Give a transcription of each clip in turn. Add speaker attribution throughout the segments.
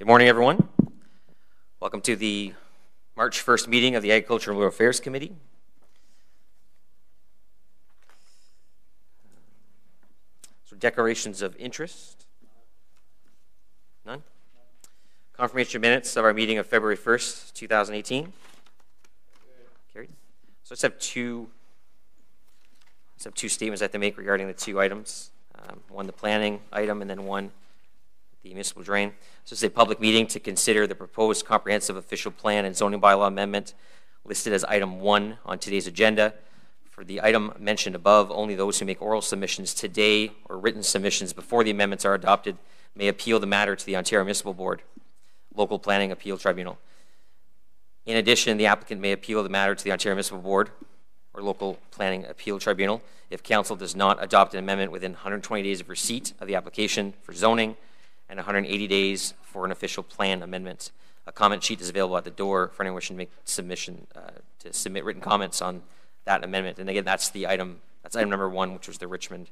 Speaker 1: Good morning, everyone. Welcome to the March 1st meeting of the Agricultural and Rural Affairs Committee. So declarations of interest? None? Confirmation of minutes of our meeting of February 1st, 2018. Carried. So let's have two statements I have to make regarding the two items. One, the planning item, and then one, the municipal drain. So it's a public meeting to consider the proposed comprehensive official plan and zoning bylaw amendment listed as item 1 on today's agenda. For the item mentioned above, only those who make oral submissions today or written submissions before the amendments are adopted may appeal the matter to the Ontario Municipal Board, Local Planning Appeal Tribunal. In addition, the applicant may appeal the matter to the Ontario Municipal Board or Local Planning Appeal Tribunal if Council does not adopt an amendment within 120 days of receipt of the application for zoning and 180 days for an official plan amendment. A comment sheet is available at the door for anyone wishing to make submission to submit written comments on that amendment. And again, that's item number 1, which was the Richmond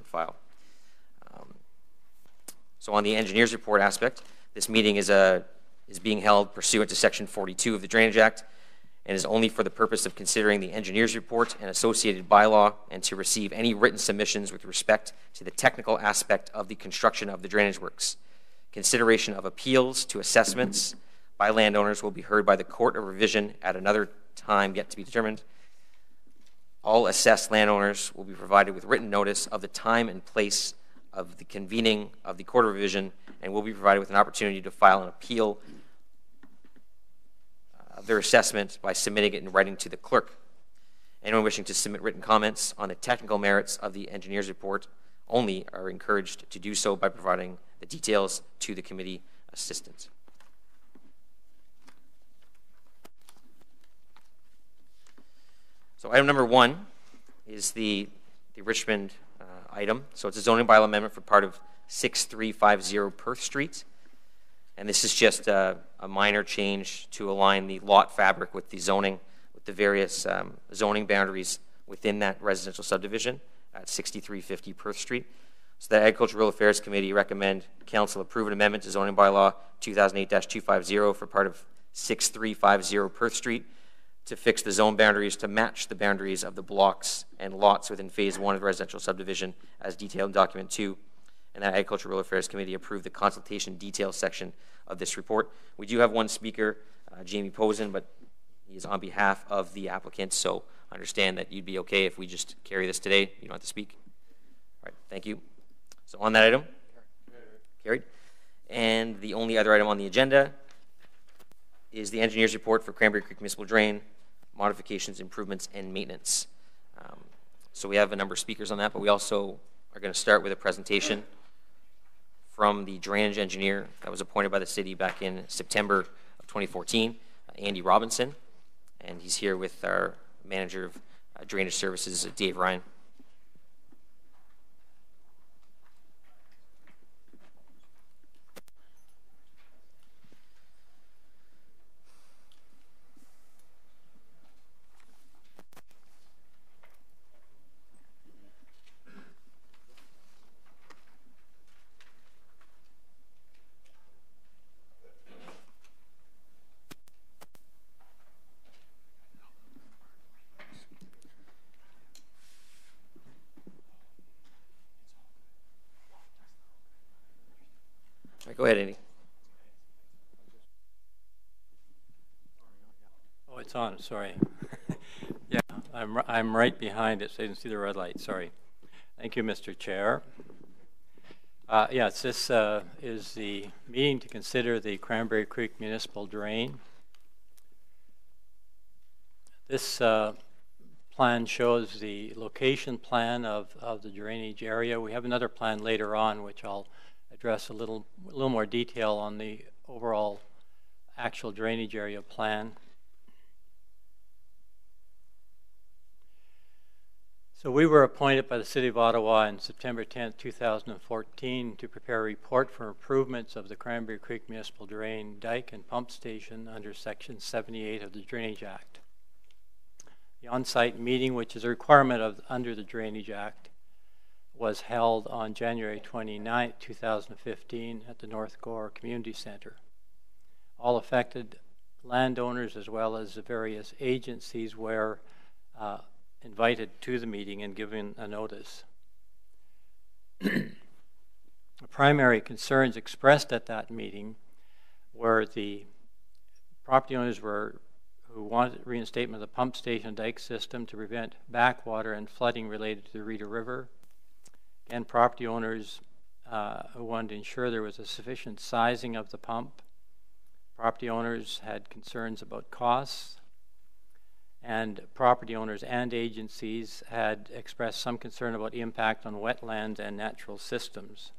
Speaker 1: file. So on the engineer's report aspect, this meeting is being held pursuant to Section 42 of the Drainage Act, and is only for the purpose of considering the engineer's report and associated bylaw and to receive any written submissions with respect to the technical aspect of the construction of the drainage works. Consideration of appeals to assessments by landowners will be heard by the Court of Revision at another time yet to be determined. All assessed landowners will be provided with written notice of the time and place of the convening of the Court of Revision and will be provided with an opportunity to file an appeal of their assessment by submitting it in writing to the clerk. Anyone wishing to submit written comments on the technical merits of the engineer's report only are encouraged to do so by providing the details to the committee assistant. So item number 1 is the Richmond item. So it's a zoning bylaw amendment for part of 6350 Perth Street. And this is just a minor change to align the lot fabric with the zoning, with the various zoning boundaries within that residential subdivision at 6350 Perth Street. So the Agricultural Rural Affairs Committee recommend Council approve an amendment to zoning bylaw 2008-250 for part of 6350 Perth Street to fix the zone boundaries to match the boundaries of the blocks and lots within Phase 1 of the residential subdivision as detailed in Document 2. And that Agricultural Rural Affairs Committee approved the consultation details section of this report. We do have one speaker, Jamie Posen, but he is on behalf of the applicant, so I understand that you'd be okay if we just carry this today. You don't have to speak. All right, thank you. So on that item, carried. And the only other item on the agenda is the engineer's report for Cranberry Creek Municipal Drain, modifications, improvements, and maintenance. So we have a number of speakers on that, but we also are going to start with a presentation from the drainage engineer that was appointed by the city back in September of 2014, Andy Robinson, and he's here with our manager of drainage services, Dave Ryan. Go ahead, Andy.
Speaker 2: Oh, it's on. Sorry. Yeah, I'm right behind it, so you can see the red light. Sorry. Thank you, Mr. Chair. Yes, this is the meeting to consider the Cranberry Creek Municipal Drain. This plan shows the location plan of the drainage area. We have another plan later on, which I'll address a little more detail on the overall actual drainage area plan. So we were appointed by the City of Ottawa on September 10th, 2014 to prepare a report for improvements of the Cranberry Creek Municipal Drain, Dike, and Pump Station under Section 78 of the Drainage Act. The on-site meeting, which is a requirement under the Drainage Act, was held on January 29, 2015 at the North Gore Community Center. All affected landowners as well as the various agencies were invited to the meeting and given a notice. The primary concerns expressed at that meeting were the property owners who wanted reinstatement of the pump station and dike system to prevent backwater and flooding related to the Rita River. Again, property owners who wanted to ensure there was a sufficient sizing of the pump. Property owners had concerns about costs, and property owners and agencies had expressed some concern about impact on wetlands and natural systems.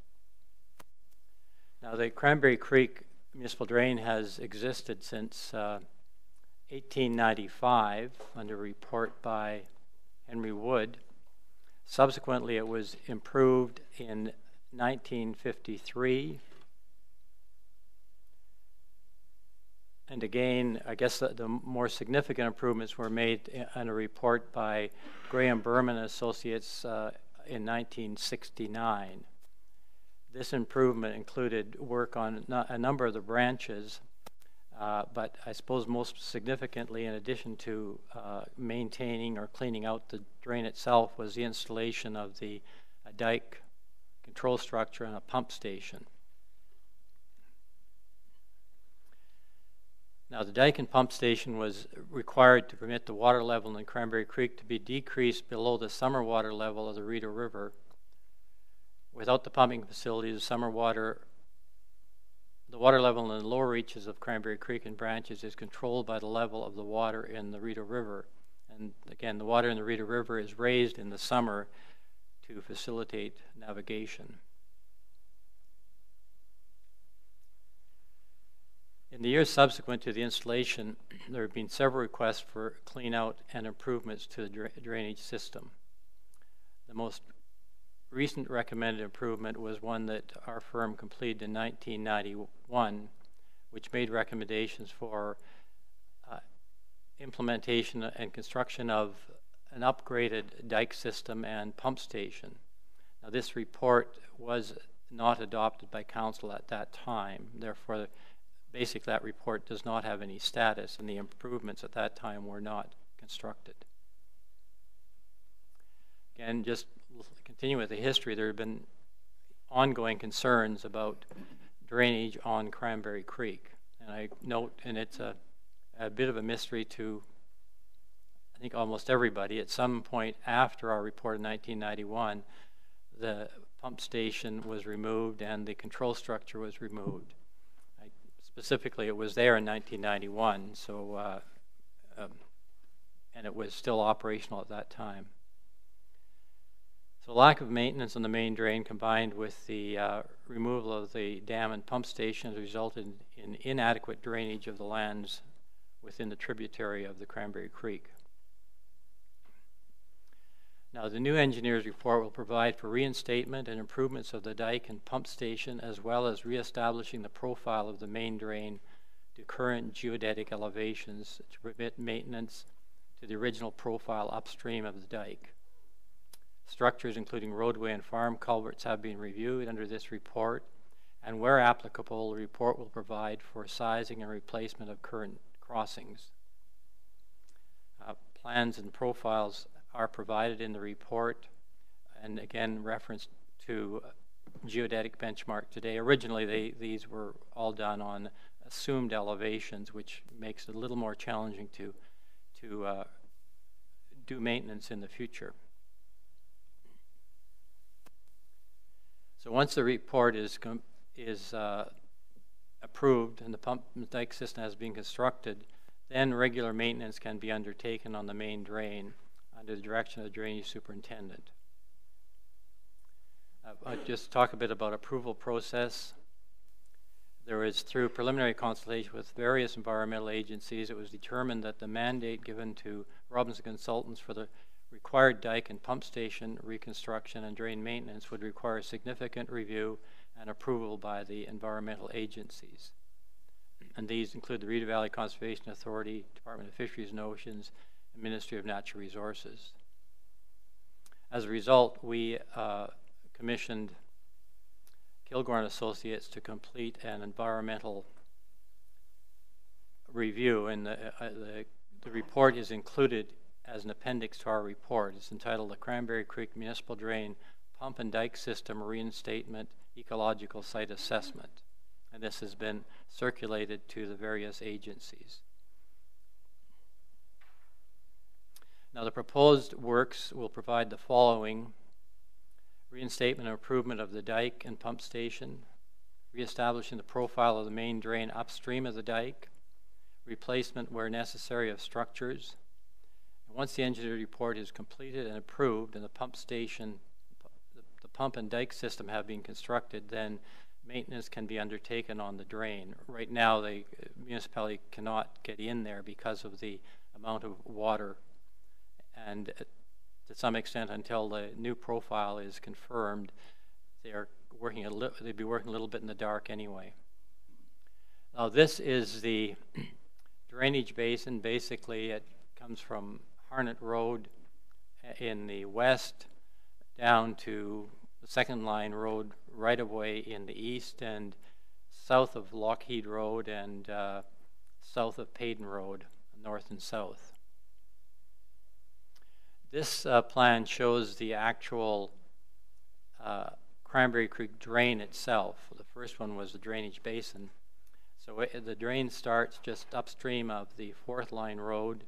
Speaker 2: Now, the Cranberry Creek Municipal Drain has existed since 1895 under a report by Henry Wood. Subsequently, it was improved in 1953. And again, I guess the more significant improvements were made in a report by Graham Berman and Associates in 1969. This improvement included work on a number of the branches, but I suppose most significantly, in addition to maintaining or cleaning out the drain itself, was the installation of the dike control structure and a pump station. Now, the dike and pump station was required to permit the water level in Cranberry Creek to be decreased below the summer water level of the Rita River. Without the pumping facility, the water level in the lower reaches of Cranberry Creek and branches is controlled by the level of the water in the Rita River. And again, the water in the Rita River is raised in the summer to facilitate navigation. In the years subsequent to the installation, there have been several requests for clean out and improvements to the drainage system. The most recent recommended improvement was one that our firm completed in 1991, which made recommendations for implementation and construction of an upgraded dike system and pump station. Now, this report was not adopted by council at that time. Therefore, basically that report does not have any status, and the improvements at that time were not constructed. Again, just continue with the history, there have been ongoing concerns about drainage on Cranberry Creek. And I note, and it's a bit of a mystery to, I think, almost everybody, at some point after our report in 1991, the pump station was removed and the control structure was removed. Specifically, it was there in 1991, so, and it was still operational at that time. So lack of maintenance on the main drain combined with the removal of the dam and pump station has resulted in inadequate drainage of the lands within the tributary of the Cranberry Creek. Now, the new engineer's report will provide for reinstatement and improvements of the dike and pump station, as well as reestablishing the profile of the main drain to current geodetic elevations to permit maintenance to the original profile upstream of the dike. Structures including roadway and farm culverts have been reviewed under this report, and where applicable, the report will provide for sizing and replacement of current crossings. Plans and profiles are provided in the report, and again reference to geodetic benchmark today. Originally, these were all done on assumed elevations, which makes it a little more challenging to do maintenance in the future. So once the report is approved and the pump and dike system has been constructed, then regular maintenance can be undertaken on the main drain under the direction of the drainage superintendent. I'll just talk a bit about approval process. There was, through preliminary consultation with various environmental agencies, it was determined that the mandate given to Robinson Consultants for the required dike and pump station reconstruction and drain maintenance would require significant review and approval by the environmental agencies. And these include the Rita Valley Conservation Authority, Department of Fisheries and Oceans, and Ministry of Natural Resources. As a result, we commissioned Kilgore and Associates to complete an environmental review, and the report is included as an appendix to our report. It's entitled The Cranberry Creek Municipal Drain Pump and Dike System Reinstatement Ecological Site Assessment. And this has been circulated to the various agencies. Now, the proposed works will provide the following: reinstatement and improvement of the dike and pump station, reestablishing the profile of the main drain upstream of the dike, replacement where necessary of structures. And once the engineer report is completed and approved and the pump station, the pump and dike system have been constructed, then maintenance can be undertaken on the drain. Right now, the municipality cannot get in there because of the amount of water, and to some extent, until the new profile is confirmed, they'd be working a little bit in the dark anyway. Now, this is the drainage basin. Basically, it comes from Harnett Road in the west down to the Second Line Road right-of-way in the east, and south of Lockheed Road and south of Payden Road, north and south. This plan shows the actual Cranberry Creek drain itself. The first one was the drainage basin. So the drain starts just upstream of the Fourth Line Road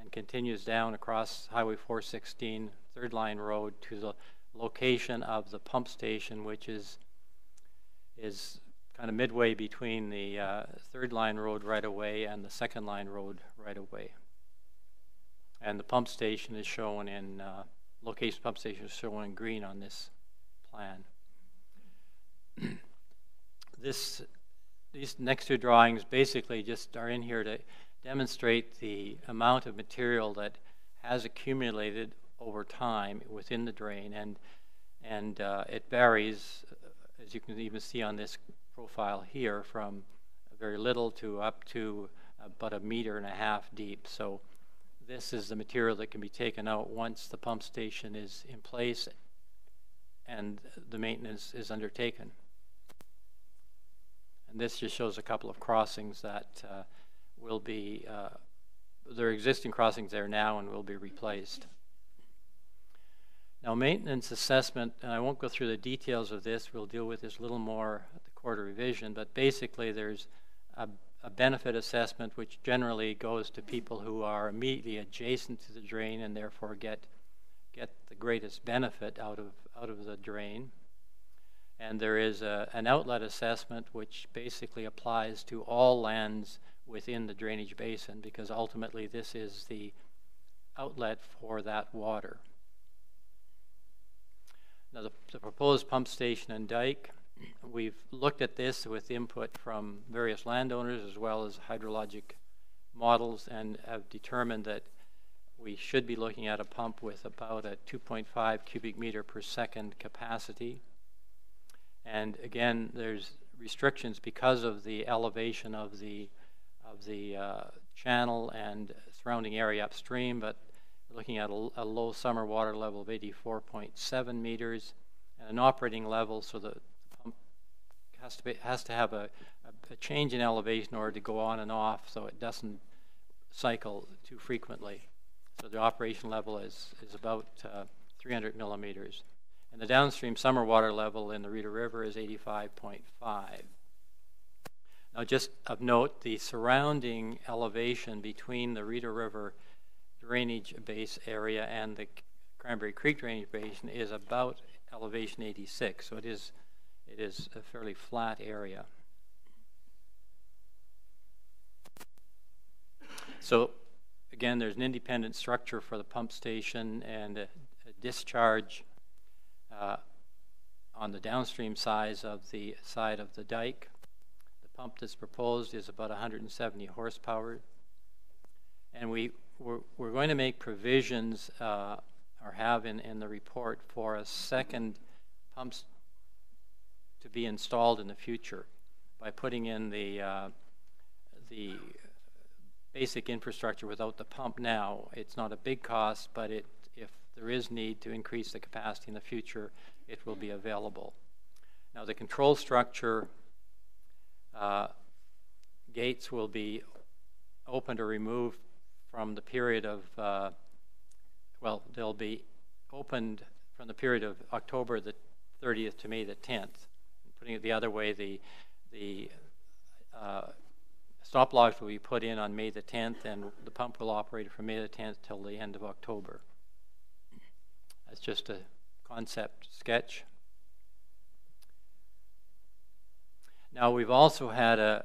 Speaker 2: and continues down across Highway 416, Third Line Road, to the location of the pump station, which is kind of midway between the Third Line Road right-of-way and the Second Line Road right-of-way. And the pump station is shown in, location pump station is shown in green on this plan. These next two drawings basically just are in here to demonstrate the amount of material that has accumulated over time within the drain, and it varies, as you can even see on this profile here, from very little to up to about 1.5 meters deep. So this is the material that can be taken out once the pump station is in place and the maintenance is undertaken. And this just shows a couple of crossings that will be, there are existing crossings there now and will be replaced. Now, maintenance assessment, and I won't go through the details of this, we'll deal with this a little more at the quarter revision, but basically there's a benefit assessment which generally goes to people who are immediately adjacent to the drain and therefore get the greatest benefit out of the drain. And there is an outlet assessment which basically applies to all lands within the drainage basin, because ultimately this is the outlet for that water. Now, the proposed pump station and dike, we've looked at this with input from various landowners as well as hydrologic models, and have determined that we should be looking at a pump with about a 2.5 cubic meter per second capacity. And again, there's restrictions because of the elevation of the channel and surrounding area upstream, but we're looking at a low summer water level of 84.7 meters and an operating level, so the pump has to have a change in elevation in order to go on and off, so it doesn't cycle too frequently. So the operation level is about 300 millimeters. And the downstream summer water level in the Rita River is 85.5. Now, just of note, the surrounding elevation between the Rita River drainage base area and the Cranberry Creek drainage basin is about elevation 86, so it is a fairly flat area. So again, there's an independent structure for the pump station and a discharge on the downstream side of the dike. The pump that's proposed is about 170 horsepower, and we're going to make provisions or have in the report for a second pump to be installed in the future by putting in the basic infrastructure without the pump now. It's not a big cost, but if there is need to increase the capacity in the future, it will be available. Now, the control structure gates will be opened or removed from the period of, they'll be opened from the period of October the 30th to May the 10th. Putting it the other way, the stop logs will be put in on May the 10th, and the pump will operate from May the 10th till the end of October. That's just a concept sketch. Now, we've also had a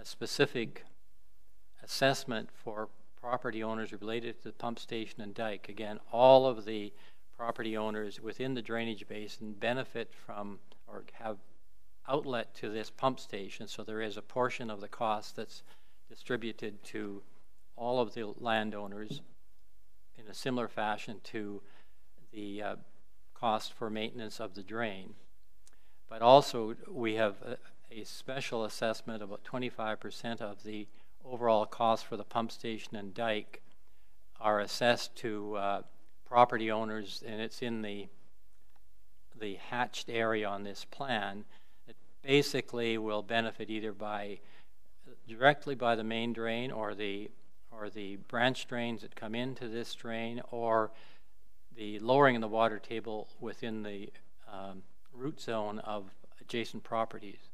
Speaker 2: specific assessment for property owners related to the pump station and dike. Again, all of the property owners within the drainage basin benefit from or have outlet to this pump station, so there is a portion of the cost that's distributed to all of the landowners in a similar fashion to the cost for maintenance of the drain. But also we have a special assessment, about 25% of the overall cost for the pump station and dike are assessed to property owners, and it's in the hatched area on this plan. It basically will benefit either directly by the main drain or the branch drains that come into this drain, or the lowering of the water table within the root zone of adjacent properties.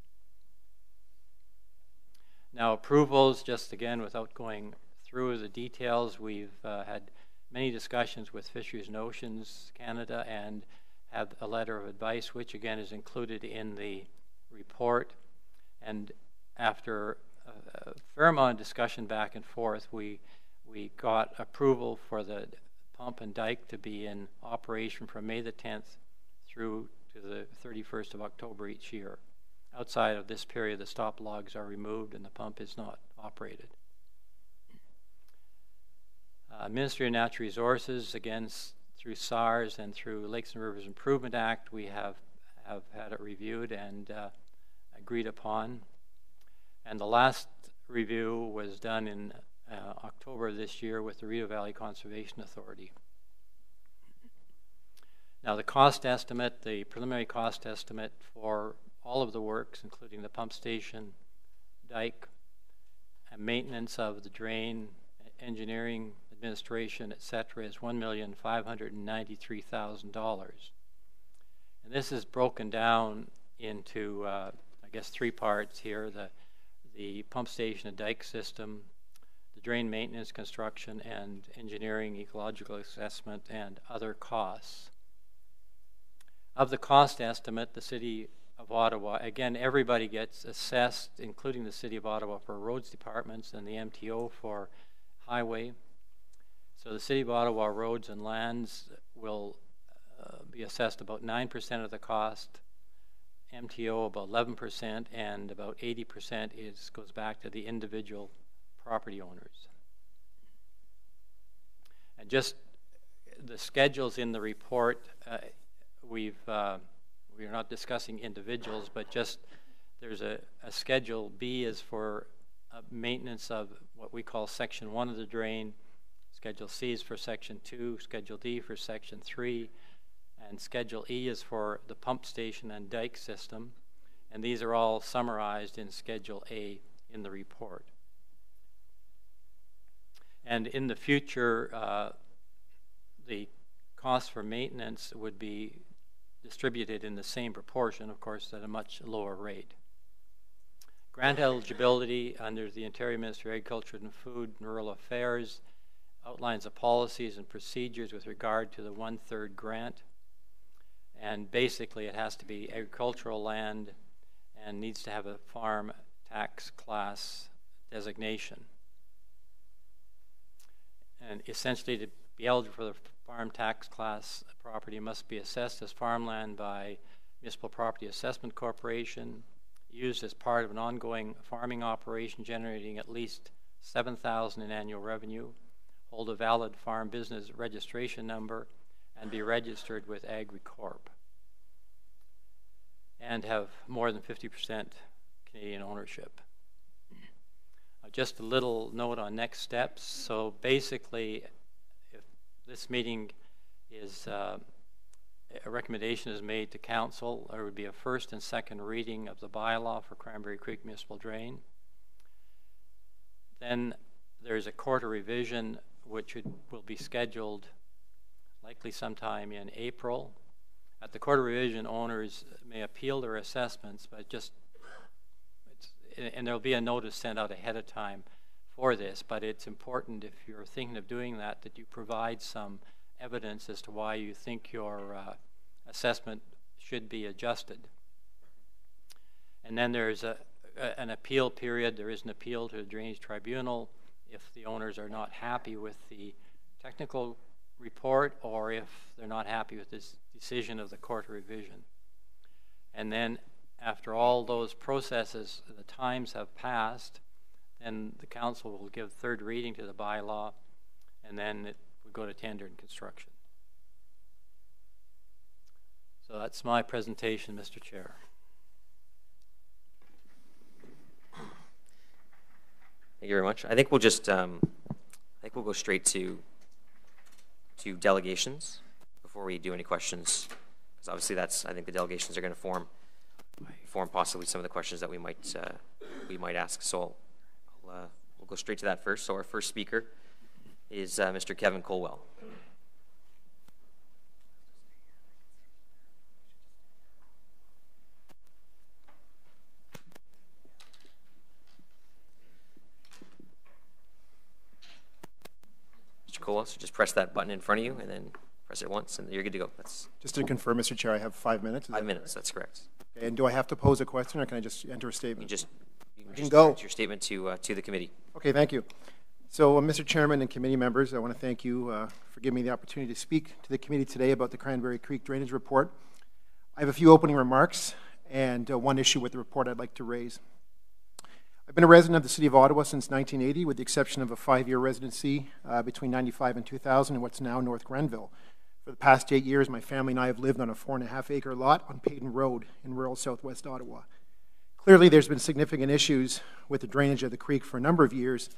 Speaker 2: Now, approvals, just again without going through the details, we've had many discussions with Fisheries and Oceans Canada and have a letter of advice, which again is included in the report. And after a fair amount of discussion back and forth, we got approval for the pump and dike to be in operation from May the 10th through to the 31st of October each year. Outside of this period, the stop logs are removed and the pump is not operated. Ministry of Natural Resources, again, through SARS and through Lakes and Rivers Improvement Act, we have had it reviewed and agreed upon. And the last review was done in October of this year with the Rio Valley Conservation Authority. Now, the cost estimate, the preliminary cost estimate for all of the works, including the pump station, dike, and maintenance of the drain, engineering, administration, etc., is $1,593,000. And this is broken down into, I guess, three parts here: the pump station and dike system, the drain maintenance, construction, and engineering, ecological assessment, and other costs. Of the cost estimate, the City of Ottawa, again, everybody gets assessed, including the City of Ottawa for roads departments and the MTO for highway. So the City of Ottawa roads and lands will be assessed about 9% of the cost, MTO about 11%, and about 80% goes back to the individual property owners. And just the schedules in the report, we are not discussing individuals, but just there's a Schedule B is for maintenance of what we call Section 1 of the drain, Schedule C is for Section 2, Schedule D for Section 3, and Schedule E is for the pump station and dike system, and these are all summarized in Schedule A in the report. And in the future, the cost for maintenance would be distributed in the same proportion, of course, at a much lower rate. Grant eligibility under the Ontario Ministry of Agriculture and Food and Rural Affairs outlines the policies and procedures with regard to the 1/3 grant. And basically it has to be agricultural land and needs to have a farm tax class designation. And essentially, to be eligible for the farm tax class, property must be assessed as farmland by Municipal Property Assessment Corporation, used as part of an ongoing farming operation generating at least $7,000 in annual revenue, hold a valid farm business registration number, and be registered with AgriCorp, and have more than 50% Canadian ownership. Just a little note on next steps. So basically, if this meeting is a recommendation is made to council. There would be a first and second reading of the bylaw for Cranberry Creek Municipal Drain. Then there's a quarter revision which will be scheduled likely sometime in April. At the quarter revision, owners may appeal their assessments, but and there'll be a notice sent out ahead of time for this, but it's important, if you're thinking of doing that, that you provide some evidence as to why you think your assessment should be adjusted. And then there's an appeal period. There is an appeal to the Drainage Tribunal if the owners are not happy with the technical report or if they're not happy with this decision of the court revision. And then after all those processes, the times have passed, then the council will give third reading to the bylaw, and then it would go to tender and construction. So that's my presentation, Mr. Chair.
Speaker 1: Thank you very much. I think we'll just, I think we'll go straight to delegations before we do any questions, because obviously that's, I think the delegations are going to form possibly some of the questions that we might ask. So we'll go straight to that first. So our first speaker is Mr. Kevin Colwell. Mr. Colwell, so just press that button in front of you and then press it once and you're good to go. That's
Speaker 3: just to confirm, Mr. Chair, I have 5 minutes.
Speaker 1: 5 minutes, that's correct.
Speaker 3: Okay, and do I have to pose a question or can I just enter a statement?
Speaker 1: You can just
Speaker 3: go.
Speaker 1: Your statement to the committee.
Speaker 3: Okay, thank you. So, Mr. Chairman and committee members, I want to thank you for giving me the opportunity to speak to the committee today about the Cranberry Creek Drainage Report. I have a few opening remarks and one issue with the report I'd like to raise. I've been a resident of the City of Ottawa since 1980, with the exception of a 5-year residency between 95 and 2000 in what's now North Grenville. For the past 8 years, my family and I have lived on a 4.5-acre lot on Payton Road in rural southwest Ottawa. Clearly, there's been significant issues with the drainage of the creek for a number of years,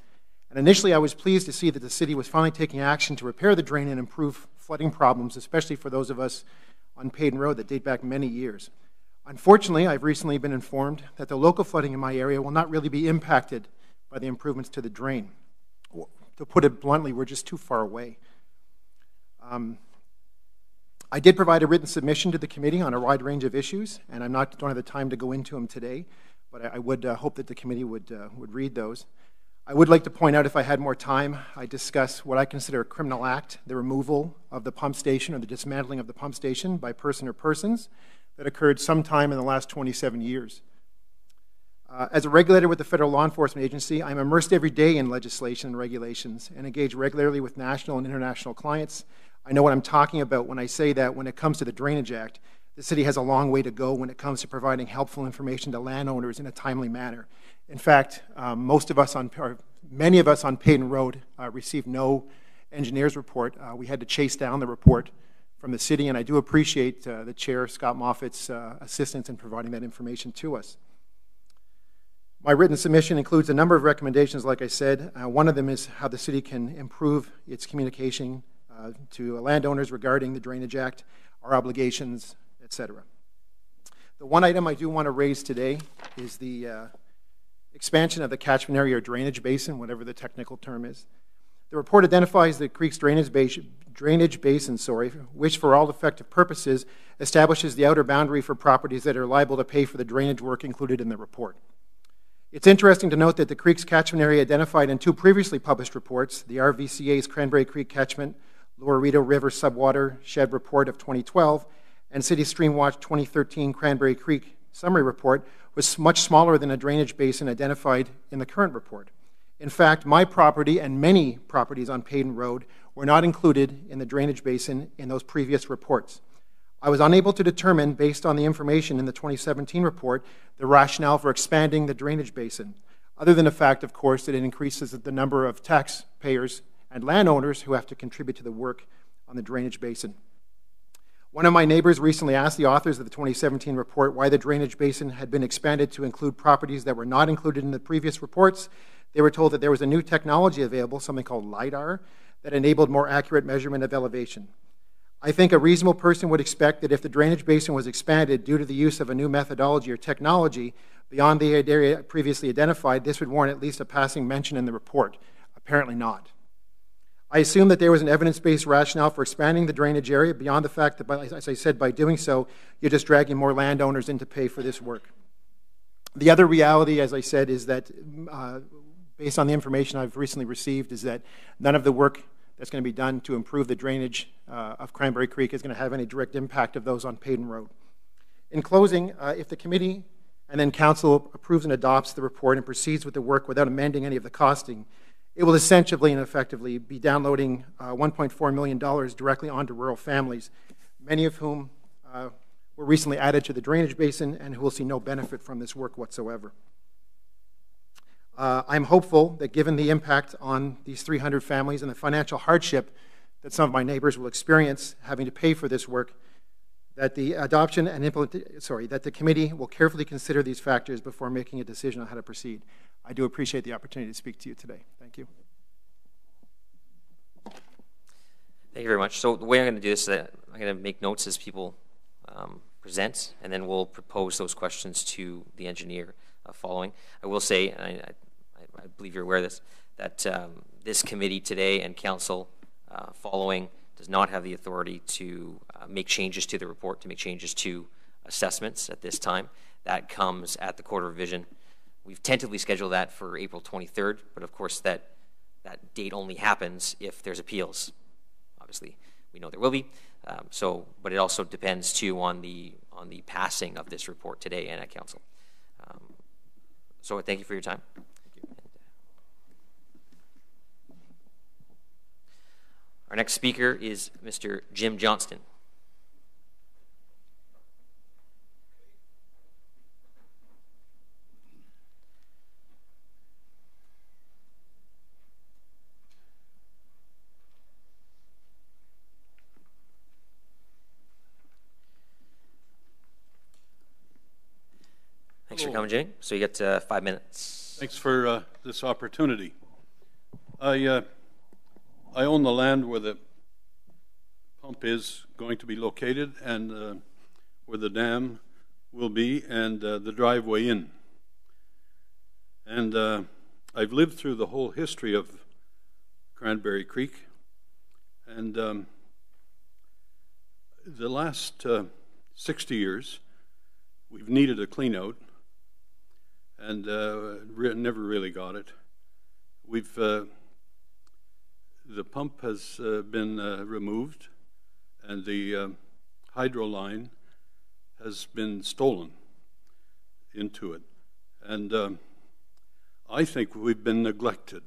Speaker 3: and initially I was pleased to see that the city was finally taking action to repair the drain and improve flooding problems, especially for those of us on Payton Road that date back many years. Unfortunately, I've recently been informed that the local flooding in my area will not really be impacted by the improvements to the drain. To put it bluntly, we're just too far away. I did provide a written submission to the committee on a wide range of issues, and don't have the time to go into them today, but I would hope that the committee would read those. I would like to point out, if I had more time, I discuss what I consider a criminal act, the removal of the pump station or the dismantling of the pump station by person or persons that occurred sometime in the last 27 years. As a regulator with the Federal Law Enforcement Agency, I'm immersed every day in legislation and regulations and engage regularly with national and international clients. I know what I'm talking about when I say that when it comes to the Drainage Act, the city has a long way to go when it comes to providing helpful information to landowners in a timely manner. In fact, many of us on Payton Road received no engineer's report. We had to chase down the report from the city, and I do appreciate the Chair, Scott Moffat's assistance in providing that information to us. My written submission includes a number of recommendations, like I said. One of them is how the city can improve its communication to landowners regarding the Drainage Act, our obligations, etc. The one item I do want to raise today is the expansion of the catchment area or drainage basin, whatever the technical term is. The report identifies the creek's drainage basin, which for all effective purposes establishes the outer boundary for properties that are liable to pay for the drainage work included in the report. It's interesting to note that the creek's catchment area identified in 2 previously published reports, the RVCA's Cranberry Creek Catchment, Lower Rideau River Subwater Shed Report of 2012, and City Stream Watch 2013 Cranberry Creek Summary Report, was much smaller than a drainage basin identified in the current report. In fact, my property and many properties on Payton Road were not included in the drainage basin in those previous reports. I was unable to determine, based on the information in the 2017 report, the rationale for expanding the drainage basin, other than the fact, of course, that it increases the number of taxpayers and landowners who have to contribute to the work on the drainage basin. One of my neighbors recently asked the authors of the 2017 report why the drainage basin had been expanded to include properties that were not included in the previous reports. They were told that there was a new technology available, something called LIDAR, that enabled more accurate measurement of elevation. I think a reasonable person would expect that if the drainage basin was expanded due to the use of a new methodology or technology beyond the area previously identified, this would warrant at least a passing mention in the report. Apparently not. I assume that there was an evidence-based rationale for expanding the drainage area beyond the fact that, as I said, by doing so, you're just dragging more landowners in to pay for this work. The other reality, as I said, is that based on the information I've recently received, is that none of the work that's going to be done to improve the drainage of Cranberry Creek is going to have any direct impact of those on Payden Road. In closing, if the committee and then council approves and adopts the report and proceeds with the work without amending any of the costing, it will essentially and effectively be downloading $1.4 million directly onto rural families, many of whom were recently added to the drainage basin and who will see no benefit from this work whatsoever. I'm hopeful that given the impact on these 300 families and the financial hardship that some of my neighbors will experience having to pay for this work, that the adoption and that the committee will carefully consider these factors before making a decision on how to proceed. I do appreciate the opportunity to speak to you today. Thank you.
Speaker 1: Thank you very much. So the way I'm going to do this is that I'm going to make notes as people present, and then we'll propose those questions to the engineer following. I will say, and I believe you're aware of this, that this committee today and council following does not have the authority to make changes to the report, to make changes to assessments at this time. That comes at the quarter revision. We've tentatively scheduled that for April 23rd, but of course that date only happens if there's appeals. Obviously, we know there will be. But it also depends too on the passing of this report today and at council. So thank you for your time. Thank you. Our next speaker is Mr. Jim Johnston. Thanks for coming, Jimmy. So you got 5 minutes.
Speaker 4: Thanks for this opportunity. I own the land where the pump is going to be located and where the dam will be and the driveway in. And I've lived through the whole history of Cranberry Creek. And the last 60 years, we've needed a clean out. And never really got it. The pump has been removed, and the hydro line has been stolen into it. And I think we've been neglected.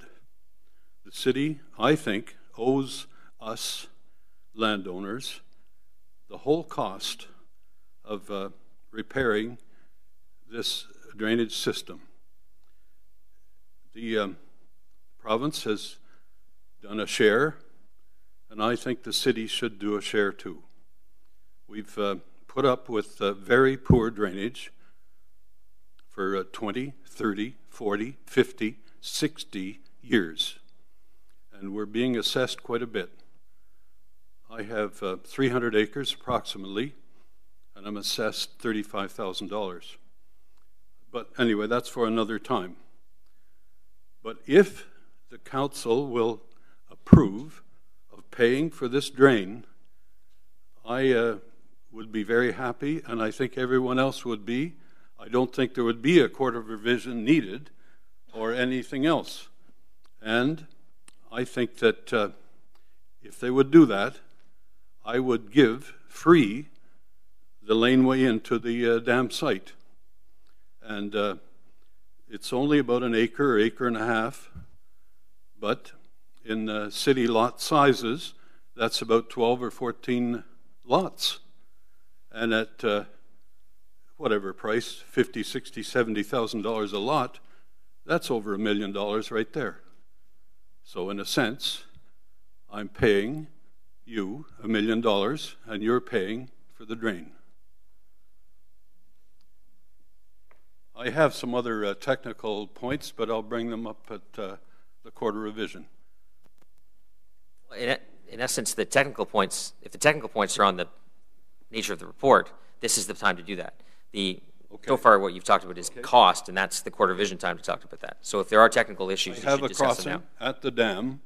Speaker 4: The city, I think, owes us landowners the whole cost of repairing this drainage system. The province has done a share, and I think the city should do a share too. We've put up with very poor drainage for 20, 30, 40, 50, 60 years, and we're being assessed quite a bit. I have 300 acres approximately, and I'm assessed $35,000. But anyway, that's for another time. But if the council will approve of paying for this drain, I would be very happy, and I think everyone else would be. I don't think there would be a court of revision needed or anything else. And I think that if they would do that, I would give free the laneway into the dam site. And it's only about an acre or acre and a half, but in city lot sizes, that's about 12 or 14 lots. And at whatever price, $50,000, $60,000, $70,000 a lot, that's over $1 million right there. So in a sense, I'm paying you $1 million, and you're paying for the drain. I have some other technical points, but I'll bring them up at the quarter revision.
Speaker 1: In in essence, the technical points, if the technical points are on the nature of the report, this is the time to do that. So far what you've talked about is cost, and that's the Court of Revision time to talk about that. So if there are technical issues, you should discuss them now.
Speaker 4: I have a crossing at the dam,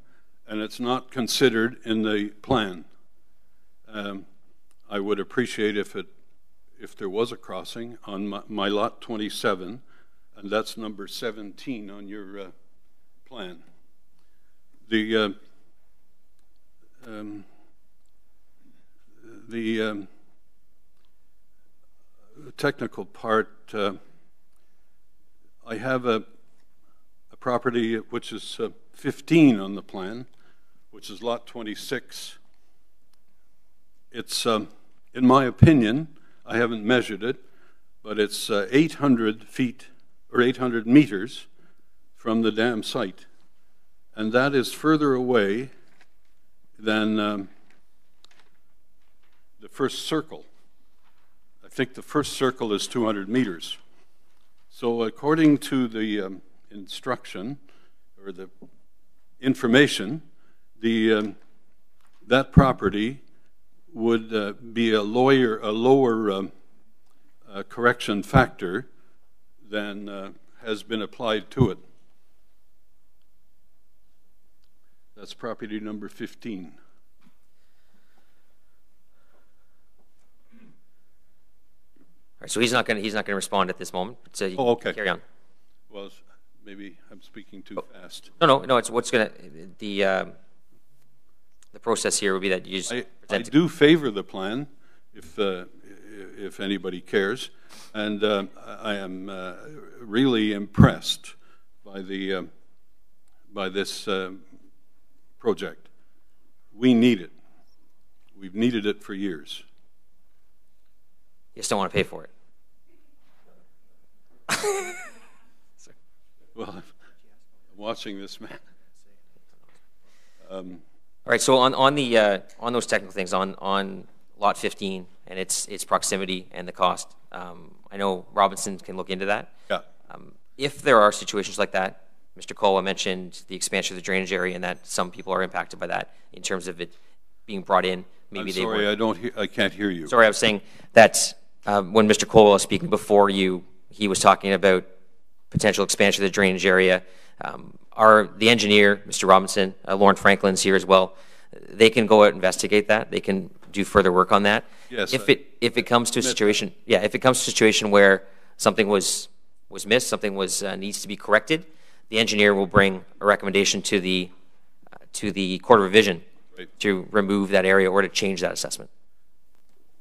Speaker 4: and it's not considered in the plan. I would appreciate if there was a crossing on my lot 27, and that's number 17 on your plan. The technical part, I have a property which is 15 on the plan, which is lot 26. It's, in my opinion, I haven't measured it, but it's 800 feet or 800 meters from the dam site. And that is further away than the first circle. I think the first circle is 200 meters. So according to the instruction or the information, that property would be a lower correction factor than has been applied to it. That's property number 15.
Speaker 1: All right, so he's not going to respond at this moment. So you
Speaker 4: okay.
Speaker 1: Carry on.
Speaker 4: Well, maybe I'm speaking too fast.
Speaker 1: No. It's what's going to the process here would be that you just
Speaker 4: I do favor the plan, if anybody cares, and I am really impressed by this project. We need it. We've needed it for years.
Speaker 1: You just don't want to pay for it.
Speaker 4: Well, I'm watching this man.
Speaker 1: All right. So on those technical things on lot 15 and its proximity and the cost, I know Robinson can look into that.
Speaker 4: Yeah.
Speaker 1: If there are situations like that, Mr. Colwa mentioned the expansion of the drainage area and that some people are impacted by that in terms of it being brought in. Maybe
Speaker 4: I'm sorry, I can't hear you.
Speaker 1: Sorry, I was saying that when Mr. Colwa was speaking before you, he was talking about potential expansion of the drainage area. The engineer, Mr. Robinson, Lauren Franklin's here as well. They can go out and investigate that. They can do further work on that.
Speaker 4: Yes.
Speaker 1: If it comes to a situation, if it comes to a situation where something was missed, something needs to be corrected, the engineer will bring a recommendation to the Court of Revision to remove that area or to change that assessment.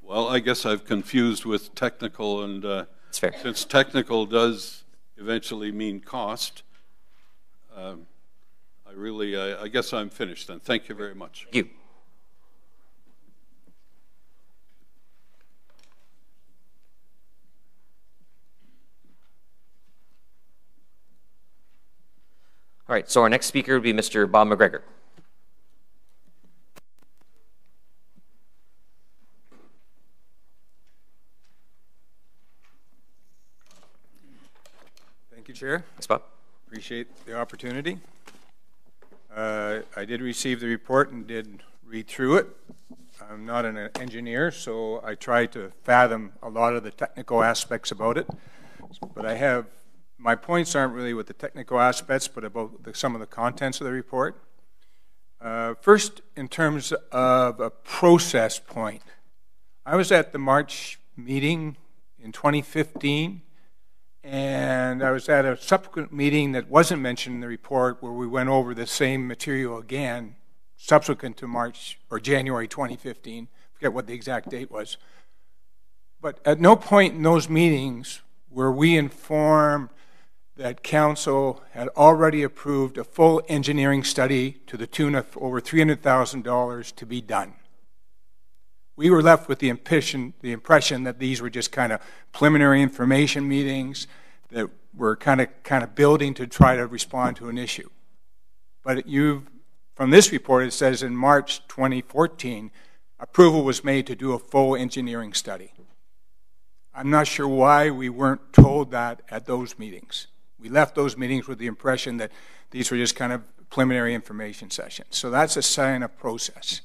Speaker 4: Well, I guess I've confused with technical, and
Speaker 1: That's fair.
Speaker 4: Since technical does eventually mean cost, I guess I'm finished then. Thank you very much.
Speaker 1: Thank you. All right, so our next speaker would be Mr. Bob McGregor.
Speaker 5: Thank you, Chair.
Speaker 1: Thanks, Bob.
Speaker 5: Appreciate the opportunity. I did receive the report and did read through it. I'm not an engineer, so I tried to fathom a lot of the technical aspects about it. But my points aren't really with the technical aspects, but about some of the contents of the report. First, in terms of a process point, I was at the March meeting in 2015, and I was at a subsequent meeting that wasn't mentioned in the report where we went over the same material again, subsequent to March or January 2015. I forget what the exact date was. But at no point in those meetings were we informed that Council had already approved a full engineering study to the tune of over $300,000 to be done. We were left with the impression that these were just kind of preliminary information meetings that were kind of building to try to respond to an issue. But from this report, it says in March 2014, approval was made to do a full engineering study. I'm not sure why we weren't told that at those meetings. We left those meetings with the impression that these were just kind of preliminary information sessions. So that's a sign of process.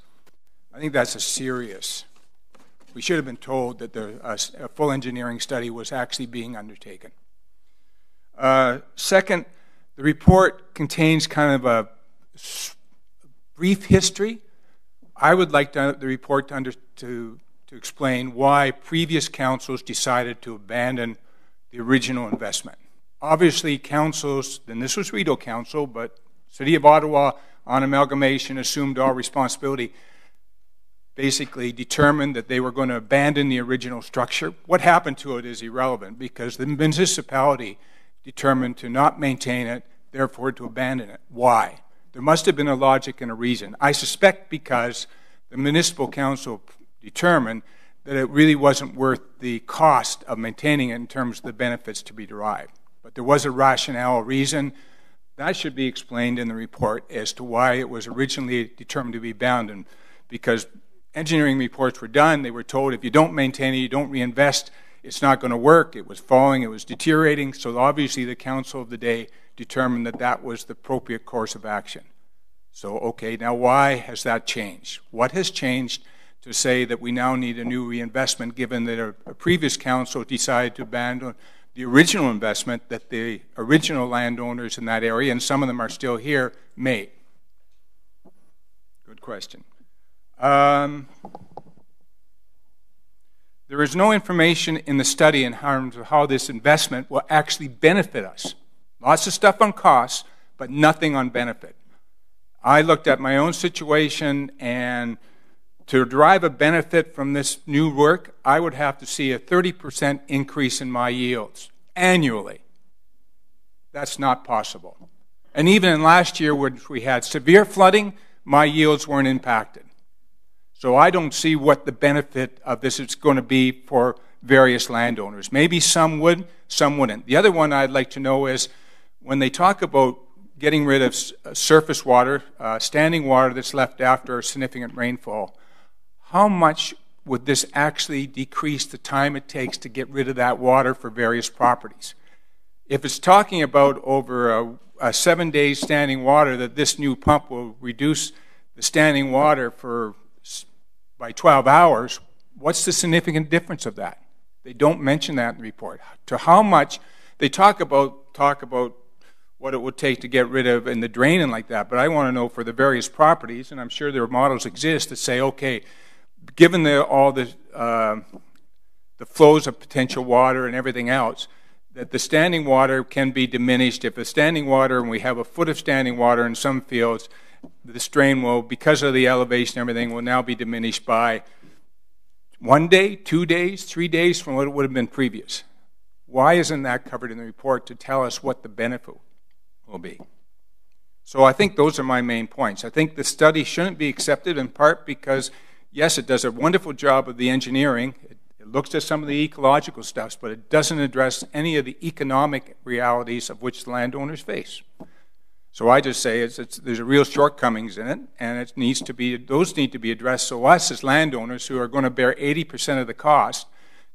Speaker 5: I think that's a serious. We should have been told that a full engineering study was actually being undertaken. Second, the report contains kind of a brief history. I would like the report to explain why previous councils decided to abandon the original investment. Obviously, councils, and this was Rideau Council, but City of Ottawa, on amalgamation, assumed all responsibility, basically determined that they were going to abandon the original structure. What happened to it is irrelevant because the municipality determined to not maintain it, therefore to abandon it. Why? There must have been a logic and a reason. I suspect because the municipal council determined that it really wasn't worth the cost of maintaining it in terms of the benefits to be derived. But there was a rationale, a reason. That should be explained in the report as to why it was originally determined to be abandoned. Because engineering reports were done, they were told if you don't maintain it, you don't reinvest, it's not going to work. It was falling, it was deteriorating. So obviously the council of the day determined that that was the appropriate course of action. So, okay, now why has that changed? What has changed to say that we now need a new reinvestment given that a previous council decided to abandon the original investment that the original landowners in that area, and some of them are still here, made? Good question. There is no information in the study in terms of how this investment will actually benefit us. Lots of stuff on costs, but nothing on benefit. I looked at my own situation, and to derive a benefit from this new work, I would have to see a 30% increase in my yields annually. That's not possible. And even in last year, when we had severe flooding, my yields weren't impacted. So I don't see what the benefit of this is going to be for various landowners. Maybe some would, some wouldn't. The other one I'd like to know is when they talk about getting rid of surface water, standing water that's left after a significant rainfall, how much would this actually decrease the time it takes to get rid of that water for various properties? If it's talking about over a 7 days standing water, that this new pump will reduce the standing water by 12 hours, what's the significant difference of that? They don't mention that in the report. To how much, they talk about what it would take to get rid of in the drain and like that, but I want to know for the various properties, and I'm sure there are models exist that say, okay, given all the flows of potential water and everything else, that the standing water can be diminished. If the standing water, and we have a foot of standing water in some fields, the strain will, because of the elevation and everything, will now be diminished by 1 day, 2 days, 3 days from what it would have been previous. Why isn't that covered in the report to tell us what the benefit will be? So I think those are my main points. I think the study shouldn't be accepted in part because, yes, it does a wonderful job of the engineering. It looks at some of the ecological stuff, but it doesn't address any of the economic realities of which the landowners face. So I just say there's a real shortcomings in it, and those need to be addressed so us as landowners who are going to bear 80% of the cost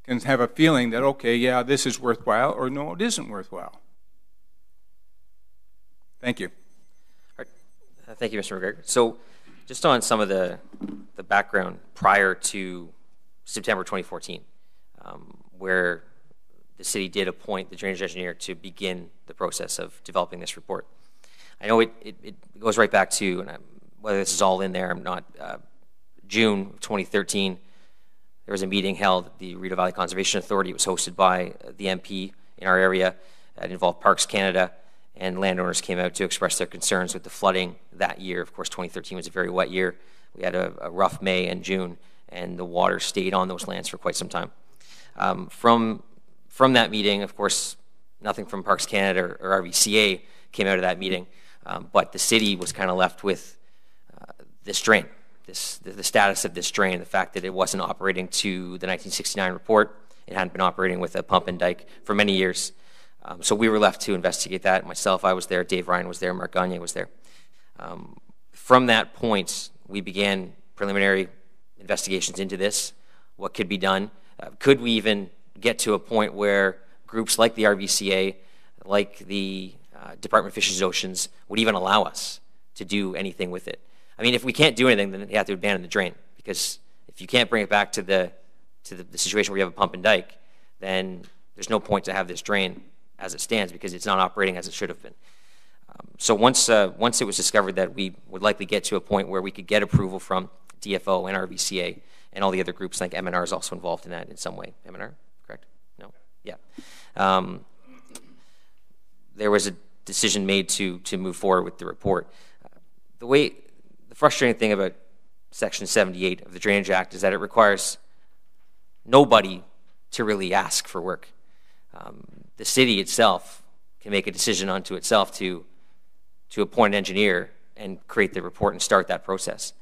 Speaker 5: can have a feeling that, okay, yeah, this is worthwhile, or no, it isn't worthwhile. Thank you.
Speaker 1: All right. Thank you, Mr. McGregor. So just on some of the background prior to September 2014, where the city did appoint the drainage engineer to begin the process of developing this report. I know it goes right back to, and whether this is all in there, I'm not, June of 2013, there was a meeting held at the Rideau Valley Conservation Authority. It was hosted by the MP in our area. It involved Parks Canada, and landowners came out to express their concerns with the flooding that year. Of course, 2013 was a very wet year. We had a rough May and June, and the water stayed on those lands for quite some time. From that meeting, of course, nothing from Parks Canada or RVCA came out of that meeting, but the city was kind of left with this drain, the status of this drain, the fact that it wasn't operating to the 1969 report. It hadn't been operating with a pump and dike for many years. So we were left to investigate that. Myself, I was there, Dave Ryan was there, Mark Gagne was there. From that point, we began preliminary investigations into this, what could be done. Could we even get to a point where groups like the RVCA, like the Department of Fisheries and Oceans, would even allow us to do anything with it? I mean, if we can't do anything, then you have to abandon the drain, because if you can't bring it back to the situation where you have a pump and dike, then there's no point to have this drain as it stands because it's not operating as it should have been. So once it was discovered that we would likely get to a point where we could get approval from DFO and RVCA and all the other groups, like MNR is also involved in that in some way. MNR, correct? No? Yeah. There was a decision made to move forward with the report. The frustrating thing about Section 78 of the Drainage Act is that it requires nobody to really ask for work. The city itself can make a decision unto itself to appoint an engineer and create the report and start that process.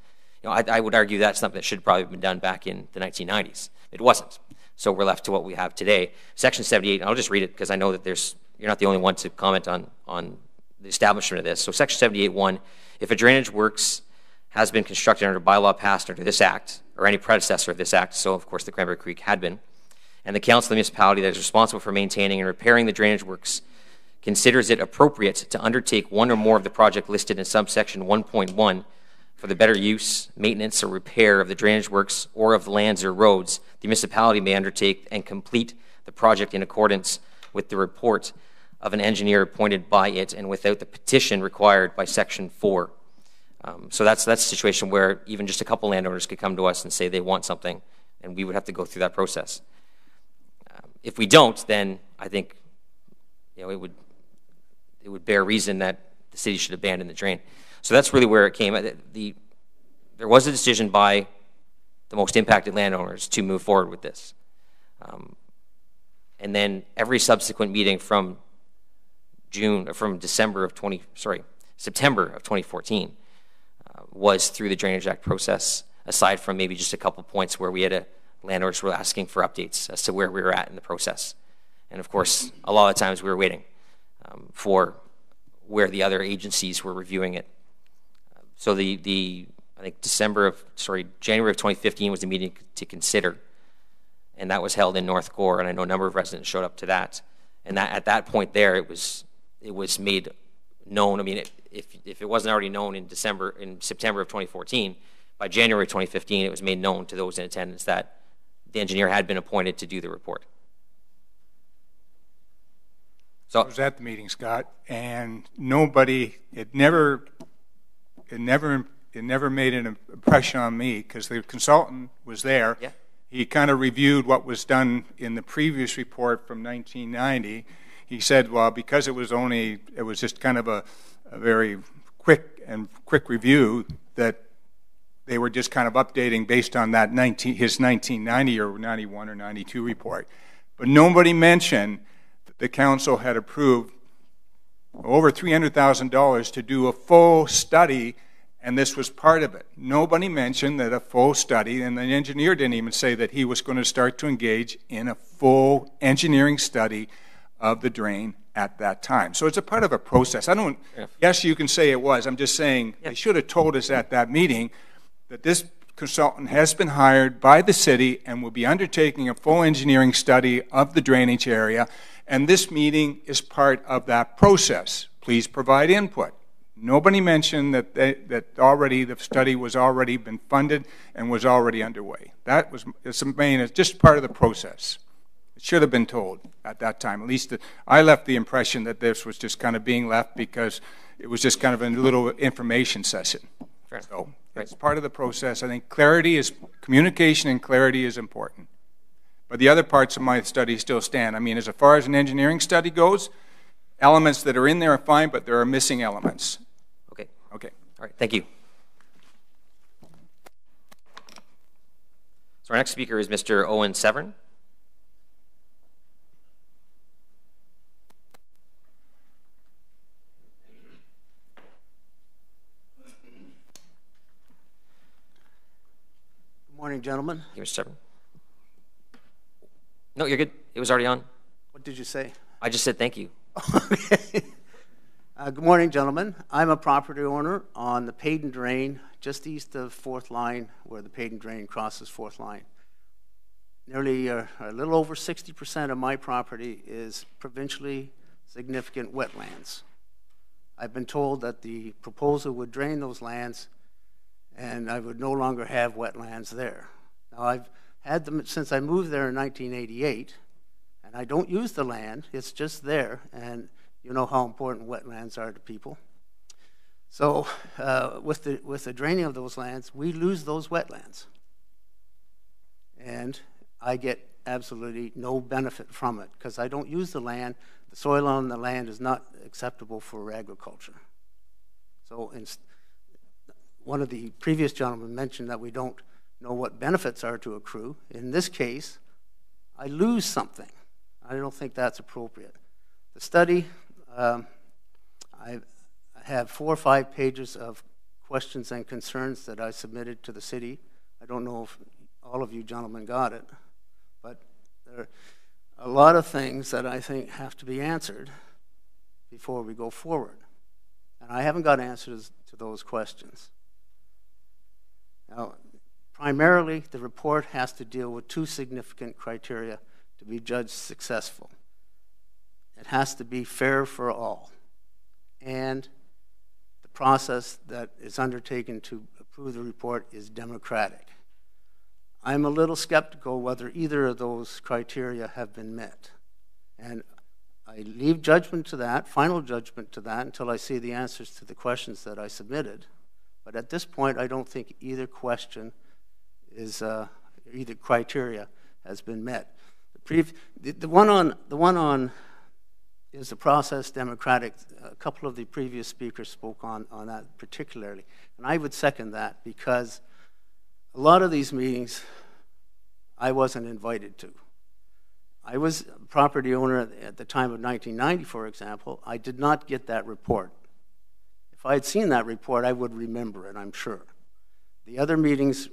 Speaker 1: You know, I would argue that's something that should probably have been done back in the 1990s. It wasn't. So we're left to what we have today. Section 78, and I'll just read it because I know that you're not the only one to comment on the establishment of this. So Section 78.1, if a drainage works has been constructed under a bylaw passed under this act, or any predecessor of this act, so of course the Cranberry Creek had been, and the council of the municipality that is responsible for maintaining and repairing the drainage works considers it appropriate to undertake one or more of the project listed in subsection 1.1 for the better use, maintenance, or repair of the drainage works or of lands or roads, the municipality may undertake and complete the project in accordance with the report of an engineer appointed by it and without the petition required by Section 4. So that's a situation where even just a couple landowners could come to us and say they want something, and we would have to go through that process. If we don't, then I think it would bear reason that the city should abandon the drain. So that's really where it came. There was a decision by the most impacted landowners to move forward with this. And then every subsequent meeting from September of 2014 was through the Drainage Act process, aside from maybe just a couple points where we had landowners were asking for updates as to where we were at in the process. And of course, a lot of times we were waiting for where the other agencies were reviewing it. So I think January of 2015 was the meeting to consider, and that was held in North Gore, and I know a number of residents showed up to that. And at that point there, it was made known. I mean, if it wasn't already known in September of 2014, by January 2015, it was made known to those in attendance that the engineer had been appointed to do the report. So
Speaker 5: I was at the meeting, Scott, and it never made an impression on me because the consultant was there.
Speaker 1: Yeah.
Speaker 5: He kind of reviewed what was done in the previous report from 1990. He said, well, because it was just kind of a very quick review, that they were just kind of updating based on that his 1990 or 91 or 92 report. But nobody mentioned that the council had approved over $300,000 to do a full study, and this was part of it. Nobody mentioned that a full study, and the engineer didn't even say that he was going to start to engage in a full engineering study of the drain at that time. So it's a part of a process. Yes, you can say it was. I'm just saying they should have told us at that meeting that this consultant has been hired by the city and will be undertaking a full engineering study of the drainage area, and this meeting is part of that process. Please provide input. Nobody mentioned that already the study was already been funded and was already underway. It's just part of the process. It should have been told at that time. At least I left the impression that this was just kind of being left because it was just kind of a little information session.
Speaker 1: Fair.
Speaker 5: So it's part of the process. I think communication and clarity is important. But the other parts of my study still stand. I mean, as far as an engineering study goes, elements that are in there are fine, but there are missing elements.
Speaker 1: Okay.
Speaker 5: Okay.
Speaker 1: All right. Thank you. So our next speaker is Mr. Owen Severn.
Speaker 6: Good morning, gentlemen.
Speaker 1: Thank you, Mr. Severn. No, you're good. It was already on.
Speaker 6: What did you say?
Speaker 1: I just said thank you.
Speaker 6: Okay. Good morning, gentlemen. I'm a property owner on the Payton Drain, just east of 4th Line, where the Payton Drain crosses 4th Line. Nearly a little over 60% of my property is provincially significant wetlands. I've been told that the proposal would drain those lands and I would no longer have wetlands there. Now, I've had them since I moved there in 1988, and I don't use the land. It's just there, and you know how important wetlands are to people. So with the draining of those lands, we lose those wetlands. And I get absolutely no benefit from it because I don't use the land. The soil on the land is not acceptable for agriculture. So one of the previous gentlemen mentioned that we don't know what benefits are to accrue. In this case, I lose something. I don't think that's appropriate. The study, I have 4 or 5 pages of questions and concerns that I submitted to the city. I don't know if all of you gentlemen got it, but there are a lot of things that I think have to be answered before we go forward. And I haven't got answers to those questions. Now, primarily, the report has to deal with 2 significant criteria to be judged successful. It has to be fair for all, and the process that is undertaken to approve the report is democratic. I'm a little skeptical whether either of those criteria have been met. And I leave judgment to that, final judgment to that, until I see the answers to the questions that I submitted. But at this point, I don't think either question is, either criteria has been met. The one on is the process democratic? A couple of the previous speakers spoke on that particularly. And I would second that because a lot of these meetings I wasn't invited to. I was a property owner at the time of 1990, for example. I did not get that report. If I had seen that report, I would remember it, I'm sure. The other meetings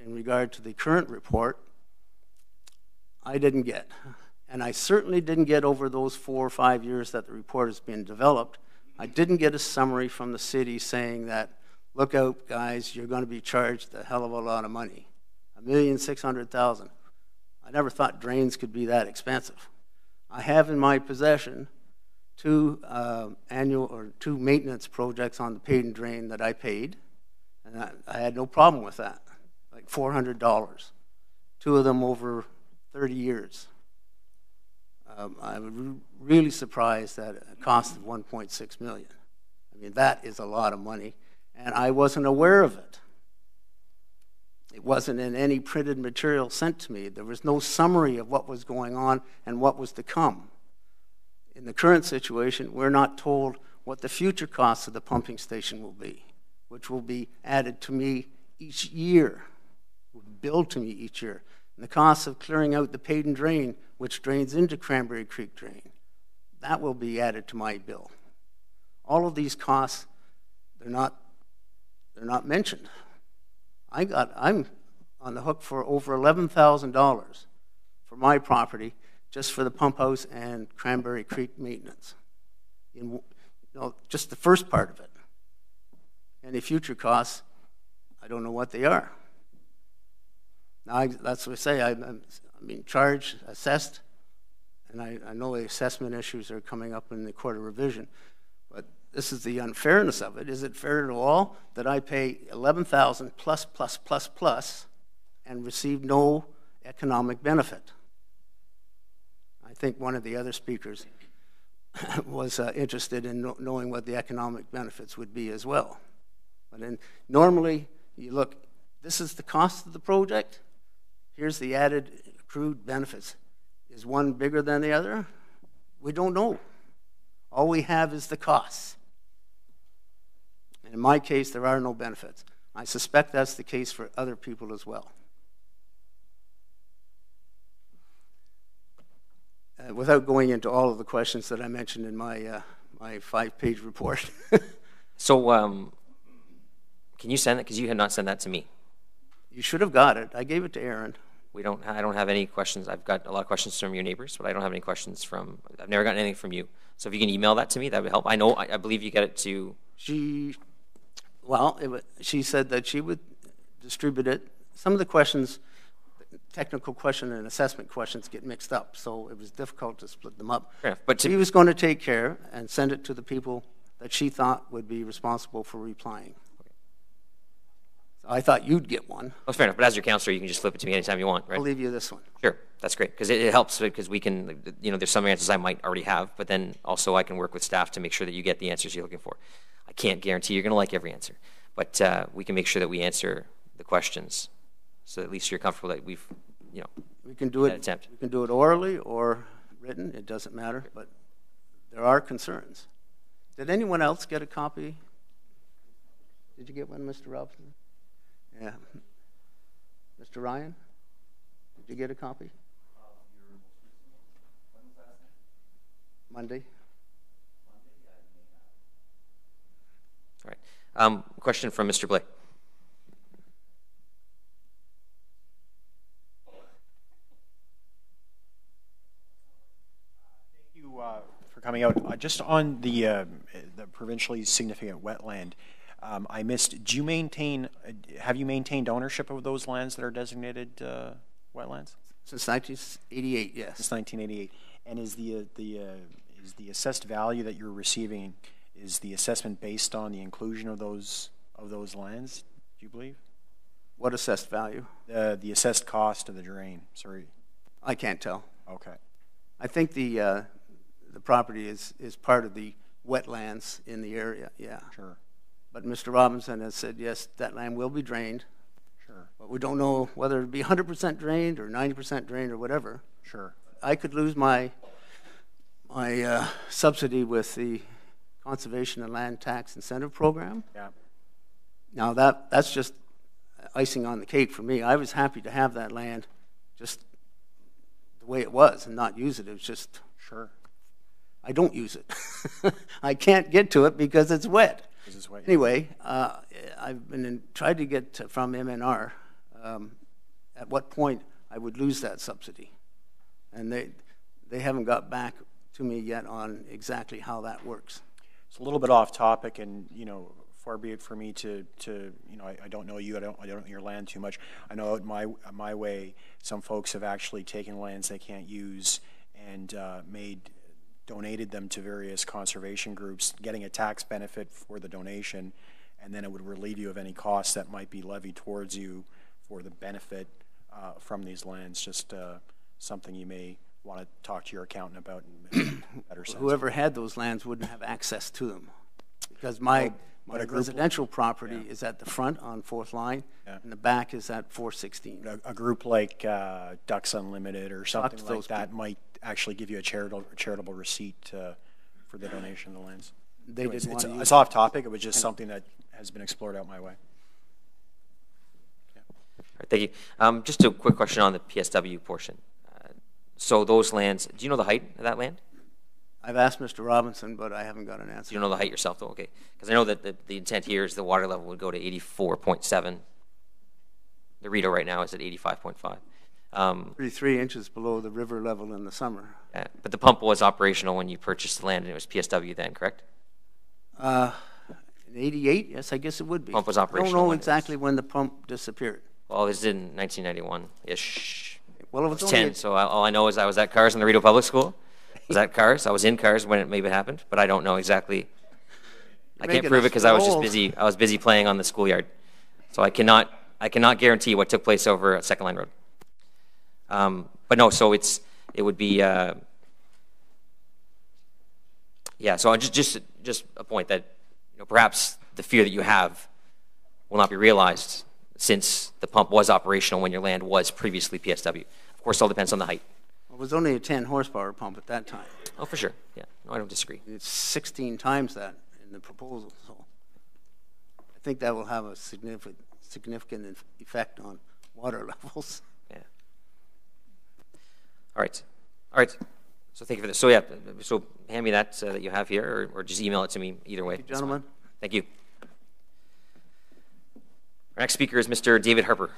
Speaker 6: in regard to the current report, I didn't get. And I certainly didn't get over those 4 or 5 years that the report has been developed. I didn't get a summary from the city saying that, look out, guys, you're going to be charged a hell of a lot of money. $1,600,000. I never thought drains could be that expensive. I have in my possession 2 maintenance projects on the paid and drain that I paid, and I had no problem with that, like $400. 2 of them over 30 years. I was really surprised at a cost of $1.6 million. I mean, that is a lot of money, and I wasn't aware of it. It wasn't in any printed material sent to me. There was no summary of what was going on and what was to come. In the current situation, we're not told what the future costs of the pumping station will be, which will be added to me each year, billed to me each year. And the cost of clearing out the paid and drain, which drains into Cranberry Creek Drain, that will be added to my bill. All of these costs, they're not mentioned. I'm on the hook for over $11,000 for my property just for the pump house and Cranberry Creek maintenance. Just the first part of it. Any future costs, I don't know what they are. Now, that's what I say. I'm being charged, assessed, and I know the assessment issues are coming up in the Court of Revision, but this is the unfairness of it. Is it fair to all that I pay $11,000 plus and receive no economic benefit? I think one of the other speakers was interested in knowing what the economic benefits would be as well. But normally, you look, this is the cost of the project. Here's the added accrued benefits. Is one bigger than the other? We don't know. All we have is the costs. And in my case, there are no benefits. I suspect that's the case for other people as well. Without going into all of the questions that I mentioned in my 5-page report.
Speaker 1: So, can you send it? Because you had not sent that to me.
Speaker 6: You should have got it. I gave it to Aaron.
Speaker 1: I don't have any questions. I've got a lot of questions from your neighbors, but I don't have any questions I've never gotten anything from you. So if you can email that to me, that would help. I believe you get it to. She
Speaker 6: said that she would distribute it. Some of the questions, technical question and assessment questions, get mixed up, so it was difficult to split them up.
Speaker 1: Fair enough, but
Speaker 6: she was going to take care and send it to the people that she thought would be responsible for replying. So I thought you'd get one.
Speaker 1: Oh, fair enough. But as your counselor, you can just flip it to me anytime you want, right?
Speaker 6: I'll leave you this one.
Speaker 1: Sure, that's great, because it helps, because we can, there's some answers I might already have, but then also I can work with staff to make sure that you get the answers you're looking for. I can't guarantee you're going to like every answer, but we can make sure that we answer the questions, so at least you're comfortable that we've,
Speaker 6: We can do it.
Speaker 1: attempt.
Speaker 6: We can do it orally or written. It doesn't matter, but there are concerns. Did anyone else get a copy? Did you get one, Mr. Robinson? Yeah. Mr. Ryan, did you get a copy? Monday.
Speaker 1: All right. Question from Mr. Blake.
Speaker 7: Thank you for coming out. Just on the provincially significant wetland, I missed. Do you maintain? Have you maintained ownership of those lands that are designated wetlands?
Speaker 6: Since 1988, yes.
Speaker 7: Since 1988, and is the assessed value that you're receiving, is the assessment based on the inclusion of those lands? Do you believe?
Speaker 6: What assessed value?
Speaker 7: The assessed cost of the drain. Sorry.
Speaker 6: I can't tell.
Speaker 7: Okay.
Speaker 6: I think the property is part of the wetlands in the area. Yeah.
Speaker 7: Sure.
Speaker 6: But Mr. Robinson has said yes, that land will be drained.
Speaker 7: Sure.
Speaker 6: But we don't know whether it'll be 100% drained or 90% drained or whatever.
Speaker 7: Sure.
Speaker 6: I could lose my subsidy with the Conservation and Land Tax Incentive Program.
Speaker 7: Yeah.
Speaker 6: Now that's just icing on the cake for me. I was happy to have that land just the way it was and not use it. It was just,
Speaker 7: Sure.
Speaker 6: I don't use it. I can't get to it because it's wet. Anyway, I've been tried to get from MNR at what point I would lose that subsidy, and they haven't got back to me yet on exactly how that works.
Speaker 7: It's a little bit off topic, and far be it for me to I don't know you, I don't know your land too much. I know out my way, some folks have actually taken lands they can't use and donated them to various conservation groups, getting a tax benefit for the donation, and then it would relieve you of any costs that might be levied towards you for the benefit from these lands. Just something you may want to talk to your accountant about in better sense.
Speaker 6: Whoever had those lands wouldn't have access to them, because my residential property is at the front on 4th Line, and the back is at 416.
Speaker 7: A group like Ducks Unlimited or something like that might actually give you a charitable receipt for the donation of the lands. It's off topic. It was just something that has been explored out my way.
Speaker 1: All right, thank you. Just a quick question on the PSW portion. So those lands, do you know the height of that land?
Speaker 6: I've asked Mr. Robinson, but I haven't got an answer.
Speaker 1: You don't know the height yourself, though? Okay. Because I know that the intent here is the water level would go to 84.7. The Rito right now is at 85.5.
Speaker 6: 33 inches below the river level in the summer.
Speaker 1: But the pump was operational when you purchased the land, and it was PSW then, correct?
Speaker 6: In 88, yes, I guess it would be.
Speaker 1: Pump was
Speaker 6: I
Speaker 1: operational.
Speaker 6: don't know exactly when the pump disappeared.
Speaker 1: Well, it was in 1991-ish.
Speaker 6: Well, it
Speaker 1: I was
Speaker 6: was
Speaker 1: 10, so all I know is I was at Cars in the Rito Public School. I was at Cars. I was in Cars when it maybe happened, but I don't know exactly. I can't prove it because I was just busy. I was busy playing on the schoolyard, so I cannot guarantee what took place over at Second Line Road. But no, so it would be yeah. So just a point that perhaps the fear that you have will not be realized since the pump was operational when your land was previously PSW. Of course, it all depends on the height.
Speaker 6: It was only a 10 horsepower pump at that time.
Speaker 1: Oh, for sure. Yeah, no, I don't disagree.
Speaker 6: It's 16 times that in the proposal, so I think that will have a significant effect on water levels.
Speaker 1: Yeah. All right. So thank you for this. So yeah, so hand me that that you have here, or just email it to me. Either way.
Speaker 6: Thank you, gentlemen.
Speaker 1: Thank you. Our next speaker is Mr. David Harper.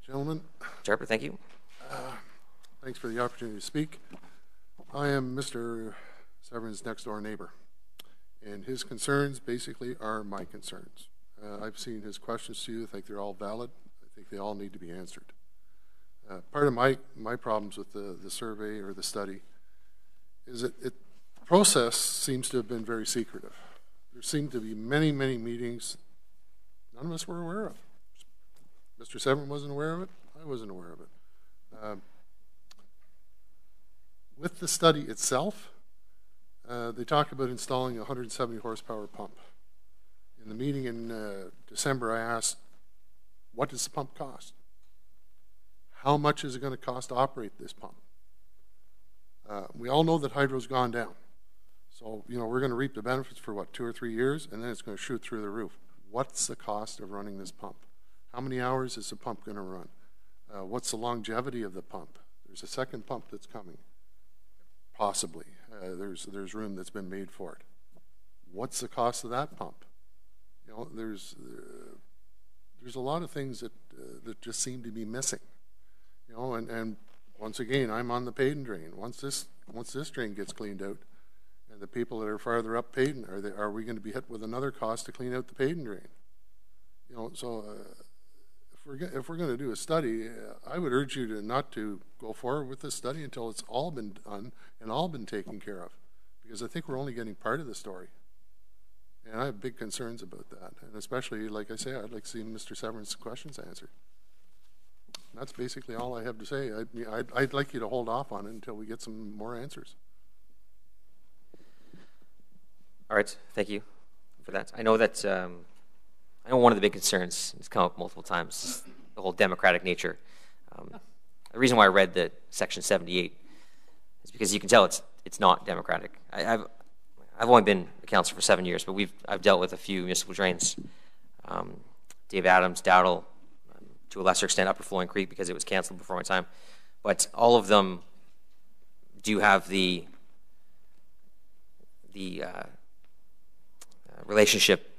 Speaker 8: Gentlemen.
Speaker 1: Mr. Harper, thank you.
Speaker 8: Thanks for the opportunity to speak. I am Mr. Severin's next door neighbor, and his concerns basically are my concerns. I've seen his questions to you. I think they're all valid. I think they all need to be answered. Part of my problems with the survey or the study is that the process seems to have been very secretive. There seemed to be many, many meetings none of us were aware of. Mr. Severn wasn't aware of it. I wasn't aware of it. With the study itself, they talked about installing a 170 horsepower pump. In the meeting in December, I asked, what does the pump cost? How much is it going to cost to operate this pump? We all know that hydro's gone down. So, we're going to reap the benefits for, what, 2 or 3 years, and then it's going to shoot through the roof. What's the cost of running this pump? How many hours is the pump going to run? What's the longevity of the pump? There's a second pump that's coming, possibly. There's room that's been made for it. What's the cost of that pump? There's a lot of things that just seem to be missing. And once again, I'm on the Payden drain. Once this drain gets cleaned out, and the people that are farther up Payden, are we going to be hit with another cost to clean out the Payden drain? So if we're going to do a study, I would urge you not to go forward with this study until it's all been done and all been taken care of, because I think we're only getting part of the story. And I have big concerns about that, and especially, like I say, I'd like to see Mr. Severn's questions answered. And that's basically all I have to say. I'd like you to hold off on it until we get some more answers.
Speaker 1: All right, thank you for that. I know that I know one of the big concerns, it's come up multiple times, is the whole democratic nature. The reason why I read the Section 78 is because you can tell it's not democratic. I've only been a councillor for 7 years, but I've dealt with a few municipal drains. Dave Adams, Dowdle, to a lesser extent Upper Flowing Creek because it was canceled before my time. But all of them do have the relationship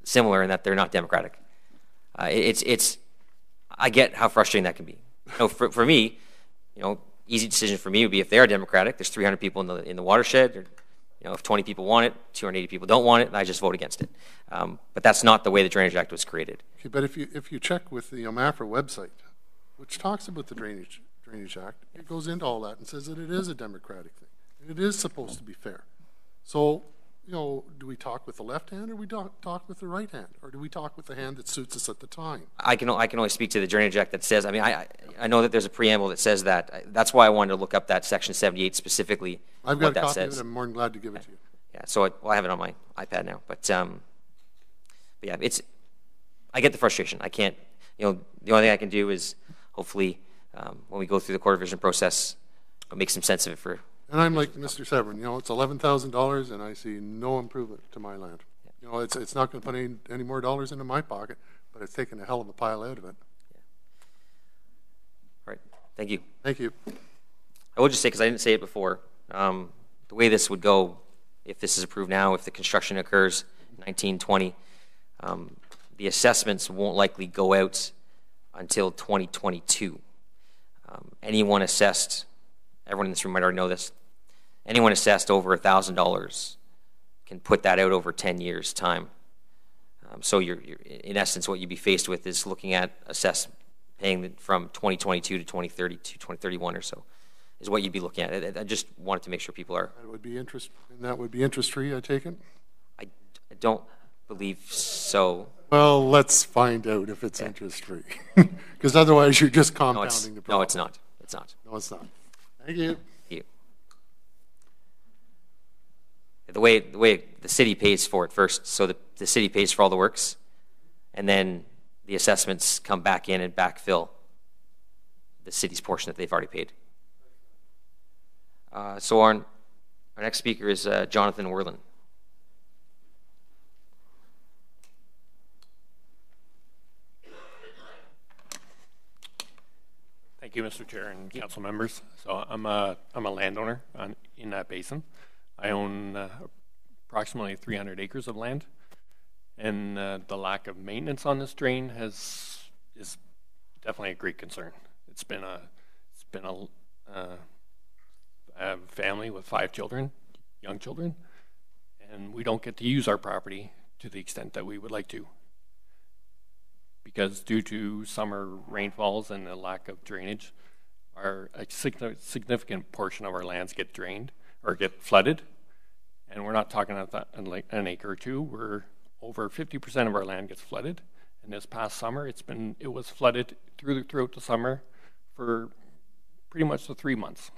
Speaker 1: similar in that they're not democratic. I get how frustrating that can be. For me, easy decision for me would be if they are democratic. There's 300 people in the watershed. Or, if 20 people want it, 280 people don't want it, and I just vote against it. But that's not the way the Drainage Act was created.
Speaker 8: Okay, but if you check with the MAFRA website, which talks about the Drainage Act, it goes into all that and says that it is a democratic thing. And it is supposed to be fair. So, do we talk with the left hand or do we talk with the right hand? Or do we talk with the hand that suits us at the time?
Speaker 1: I can only speak to the Drainage Act that says, I know that there's a preamble that says that. That's why I wanted to look up that Section 78 specifically.
Speaker 8: I've got a copy of it. I'm more than glad to give it to you.
Speaker 1: Yeah, so I have it on my iPad now. But yeah, I get the frustration. I can't, the only thing I can do is hopefully when we go through the court revision process, make some sense of it for.
Speaker 8: And I'm like Mr. Severn, it's $11,000 and I see no improvement to my land. Yeah. It's not going to put any more dollars into my pocket, but it's taken a hell of a pile out of it.
Speaker 1: Yeah. All right, thank you.
Speaker 8: Thank you.
Speaker 1: I will just say, because I didn't say it before, the way this would go, if this is approved now, if the construction occurs in 1920, the assessments won't likely go out until 2022. Anyone assessed, everyone in this room might already know this, anyone assessed over $1,000 can put that out over 10 years' time. So you're in essence, what you'd be faced with is looking at paying from 2022 to 2030 to 2031 or so is what you'd be looking at. I just wanted to make sure people are.
Speaker 8: That would be interest-free, I take it?
Speaker 1: I don't believe so.
Speaker 8: Well, let's find out if it's interest-free. Because otherwise you're just compounding the problem.
Speaker 1: No, it's not. It's not.
Speaker 8: No, it's not. Thank you.
Speaker 1: Thank you. The way the city pays for it first, so the city pays for all the works, and then the assessments come back in and backfill the city's portion that they've already paid. So our next speaker is Jonathan Werlin.
Speaker 9: Thank you, Mr. Chair and council members. So I'm a landowner in that basin. I own approximately 300 acres of land, and the lack of maintenance on this drain is definitely a great concern. It's been a family with 5 children, young children, and we don't get to use our property to the extent that we would like to, because due to summer rainfalls and the lack of drainage, a significant portion of our lands get drained or get flooded. And we're not talking about like an acre or two. We're over 50% of our land gets flooded. And this past summer, it was flooded throughout the summer for pretty much the 3 months.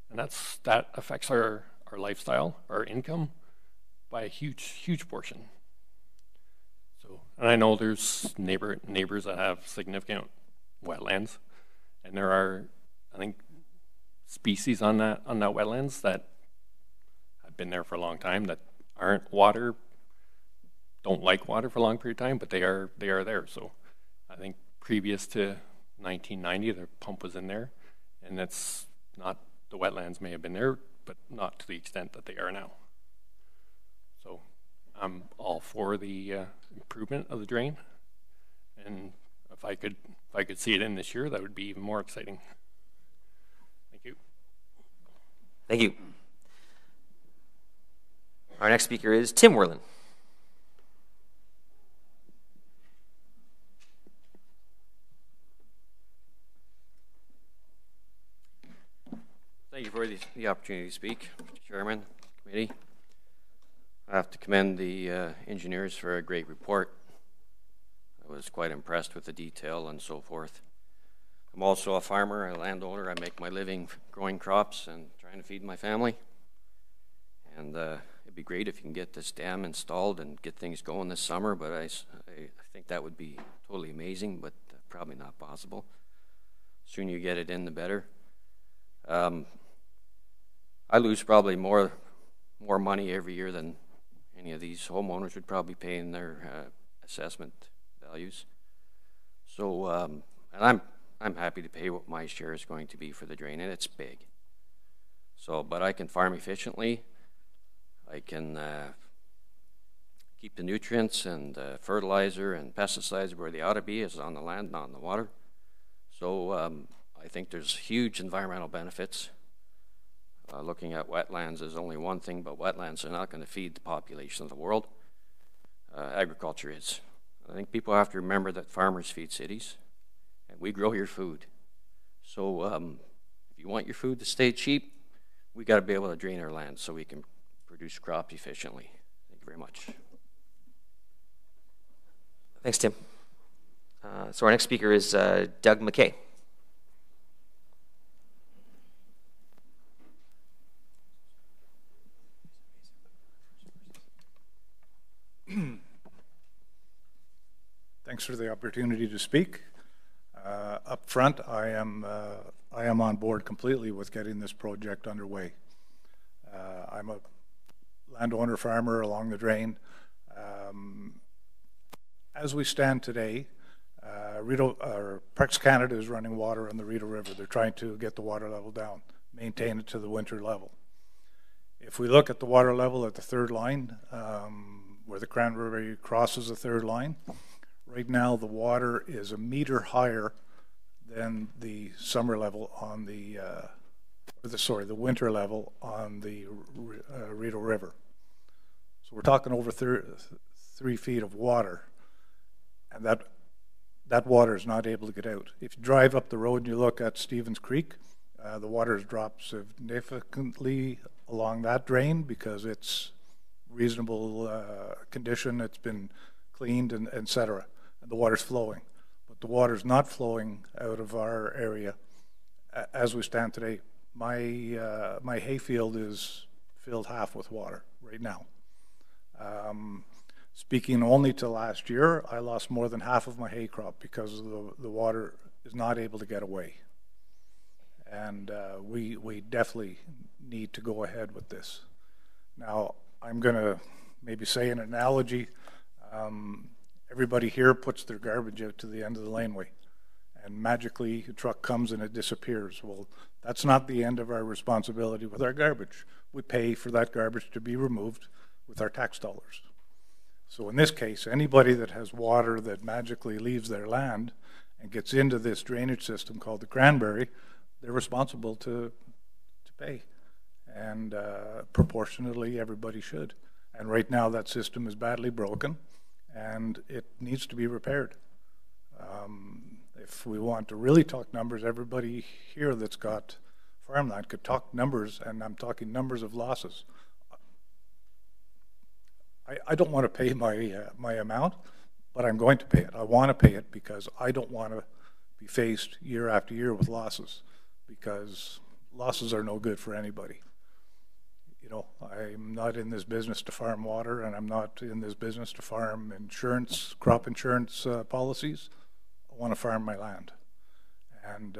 Speaker 9: And that affects our lifestyle, our income, by a huge portion. So, and I know there's neighbors that have significant wetlands, and there are, I think, species on that wetlands that have been there for a long time that don't like water for a long period of time, but they are there. So I think previous to 1990, the pump was in there, and it's not, the wetlands may have been there, but not to the extent that they are now. So I'm all for the improvement of the drain, and if I could see it in this year, that would be even more exciting. Thank you.
Speaker 1: Thank you. Our next speaker is Tim Werlin.
Speaker 10: Thank you for the opportunity to speak, Mr. Chairman, committee. I have to commend the engineers for a great report. I was quite impressed with the detail and so forth. I'm also a farmer, a landowner. I make my living growing crops and trying to feed my family. And it'd be great if you can get this dam installed and get things going this summer, but I think that would be totally amazing, but probably not possible. The sooner you get it in, the better. I lose probably more money every year than any of these homeowners would probably pay in their assessment values. So, and I'm happy to pay what my share is going to be for the drain, and it's big. So, but I can farm efficiently. I can keep the nutrients and fertilizer and pesticides where they ought to be, is on the land, not in the water. So I think there's huge environmental benefits. Looking at wetlands is only one thing, but wetlands are not going to feed the population of the world. Agriculture is. I think people have to remember that farmers feed cities, and we grow your food. So if you want your food to stay cheap, we got to be able to drain our land so we can produce crops efficiently. Thank you very much.
Speaker 1: Thanks, Tim. So our next speaker is Doug McKay.
Speaker 5: Thanks for the opportunity to speak. Up front, I am on board completely with getting this project underway. I'm a landowner farmer along the drain. As we stand today, Parks Canada is running water on the Rideau River. They're trying to get the water level down, maintain it to the winter level. If we look at the water level at the third line, where the Cranberry crosses the third line, right now the water is 1 meter higher than the summer level on the winter level on the Rideau River. So we're talking over 3 feet of water, and that water is not able to get out. If you drive up the road and you look at Stevens Creek, the water has dropped significantly along that drain because it's reasonable condition. It's been cleaned and et cetera, and the water's flowing. But the water's not flowing out of our area as we stand today. My hayfield is filled half with water right now. Speaking only to last year, I lost more than half of my hay crop because the water is not able to get away. And we definitely need to go ahead with this. Now, I'm going to maybe say an analogy. Everybody here puts their garbage out to the end of the laneway, and magically a truck comes and it disappears. Well, that's not the end of our responsibility with our garbage. We pay for that garbage to be removed with our tax dollars. So in this case, anybody that has water that magically leaves their land and gets into this drainage system called the Cranberry, they're responsible to pay. And proportionately, everybody should. And right now, that system is badly broken, and it needs to be repaired.
Speaker 11: If we want to really talk numbers, everybody here that's got farmland could talk numbers, and I'm talking numbers of losses. I don't want to pay my amount, but I'm going to pay it. I want to pay it because I don't want to be faced year after year with losses, because losses are no good for anybody. You know, I'm not in this business to farm water, and I'm not in this business to farm insurance, crop insurance policies. I want to farm my land. And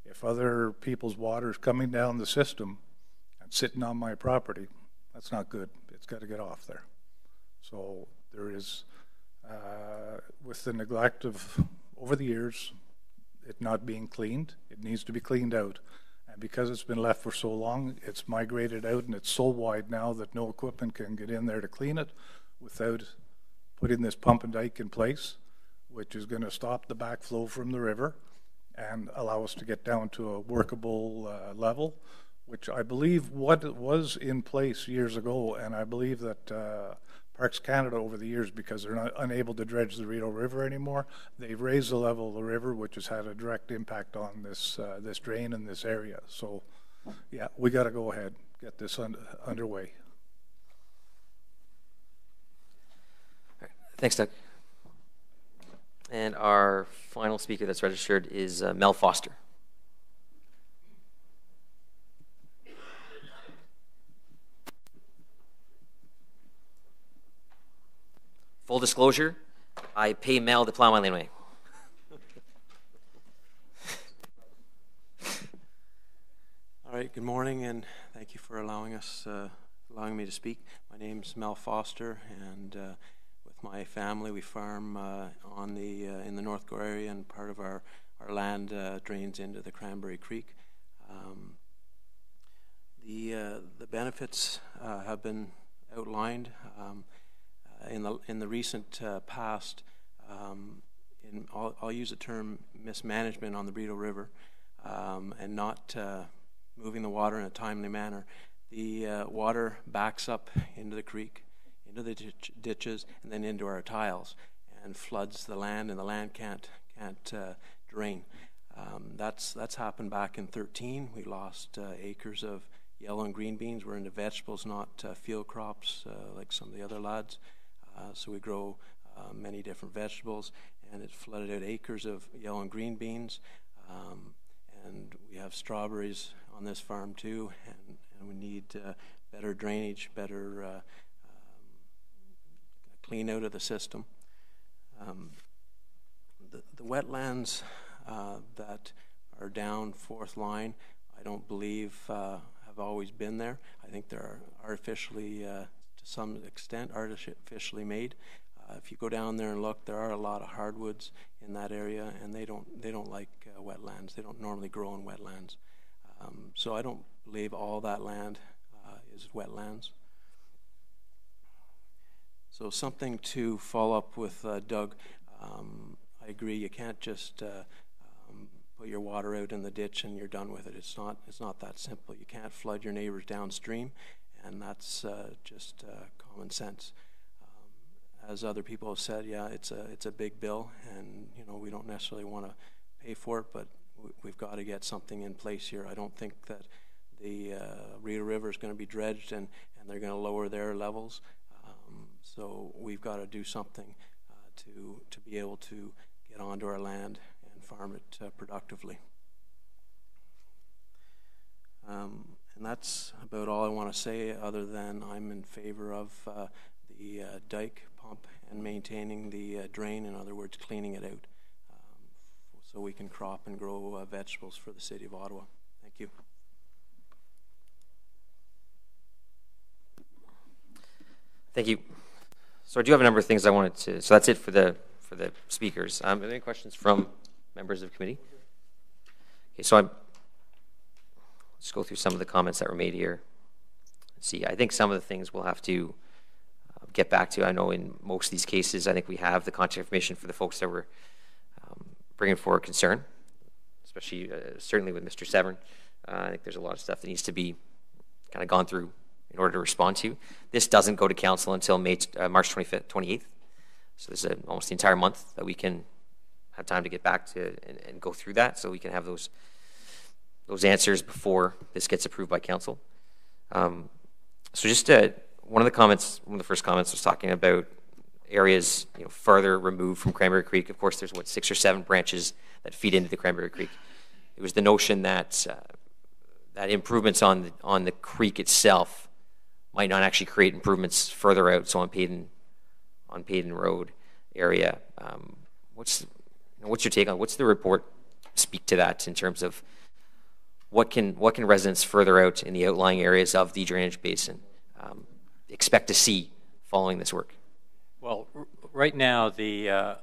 Speaker 11: if other people's water is coming down the system and sitting on my property, that's not good. It's got to get off there. So there is, with the neglect of, over the years, it not being cleaned, it needs to be cleaned out. And because it's been left for so long, it's migrated out, and it's so wide now that no equipment can get in there to clean it without putting this pump and dike in place, which is going to stop the backflow from the river and allow us to get down to a workable level, which I believe what was in place years ago, and I believe that Parks Canada over the years, because they're not unable to dredge the Rideau River anymore, they've raised the level of the river, which has had a direct impact on this this drain in this area. So, yeah, we got to go ahead, get this underway.
Speaker 1: Thanks, Doug. And our final speaker that's registered is Mel Foster. Full disclosure, I pay Mel to plow my laneway.
Speaker 12: All right, good morning, and thank you for allowing me to speak. My name's Mel Foster, and with my family, we farm in the North Gore area, and part of our land drains into the Cranberry Creek. The benefits have been outlined. In the recent past, I'll use the term mismanagement on the Rideau River, and not moving the water in a timely manner. The water backs up into the creek, into the ditches, and then into our tiles, and floods the land, and the land can't drain. That's happened back in 2013. We lost acres of yellow and green beans. We're into vegetables, not field crops like some of the other lads. So we grow many different vegetables, and it flooded out acres of yellow and green beans. And we have strawberries on this farm too, and we need better drainage, better clean out of the system. The wetlands that are down fourth line, I don't believe have always been there. I think they're artificially to some extent artificially made. If you go down there and look, there are a lot of hardwoods in that area, and they don't like wetlands. They don't normally grow in wetlands. So I don't believe all that land is wetlands. So something to follow up with Doug. I agree. You can't just put your water out in the ditch and you're done with it. It's not that simple. You can't flood your neighbors downstream. And that's just common sense. As other people have said, yeah, it's a big bill, and we don't necessarily want to pay for it, but we've got to get something in place here. I don't think that the Rideau River is going to be dredged and they're going to lower their levels. So we've got to do something to be able to get onto our land and farm it productively. And that's about all I want to say, other than I'm in favor of the dike pump and maintaining the drain, in other words, cleaning it out, so we can crop and grow vegetables for the city of Ottawa. Thank you.
Speaker 1: Thank you. So I do have a number of things I wanted to, so that's it for the speakers. Are there any questions from members of the committee? Okay, so let's go through some of the comments that were made here. Let's see, I think some of the things we'll have to get back to. I know in most of these cases, I think we have the contact information for the folks that were bringing forward concern, especially certainly with Mr. Severn. I think there's a lot of stuff that needs to be kind of gone through in order to respond to. This doesn't go to council until March 28th. So this is almost the entire month that we can have time to get back to and go through that, so we can have those answers before this gets approved by council. So just one of the first comments was talking about areas farther removed from Cranberry Creek. Of course, there's 6 or 7 branches that feed into the Cranberry Creek. It was the notion that that improvements on the creek itself might not actually create improvements further out. So on Payden Road area, what's your take on? What's the report speak to that in terms of what can residents further out in the outlying areas of the drainage basin expect to see following this work?
Speaker 2: Well, right now, the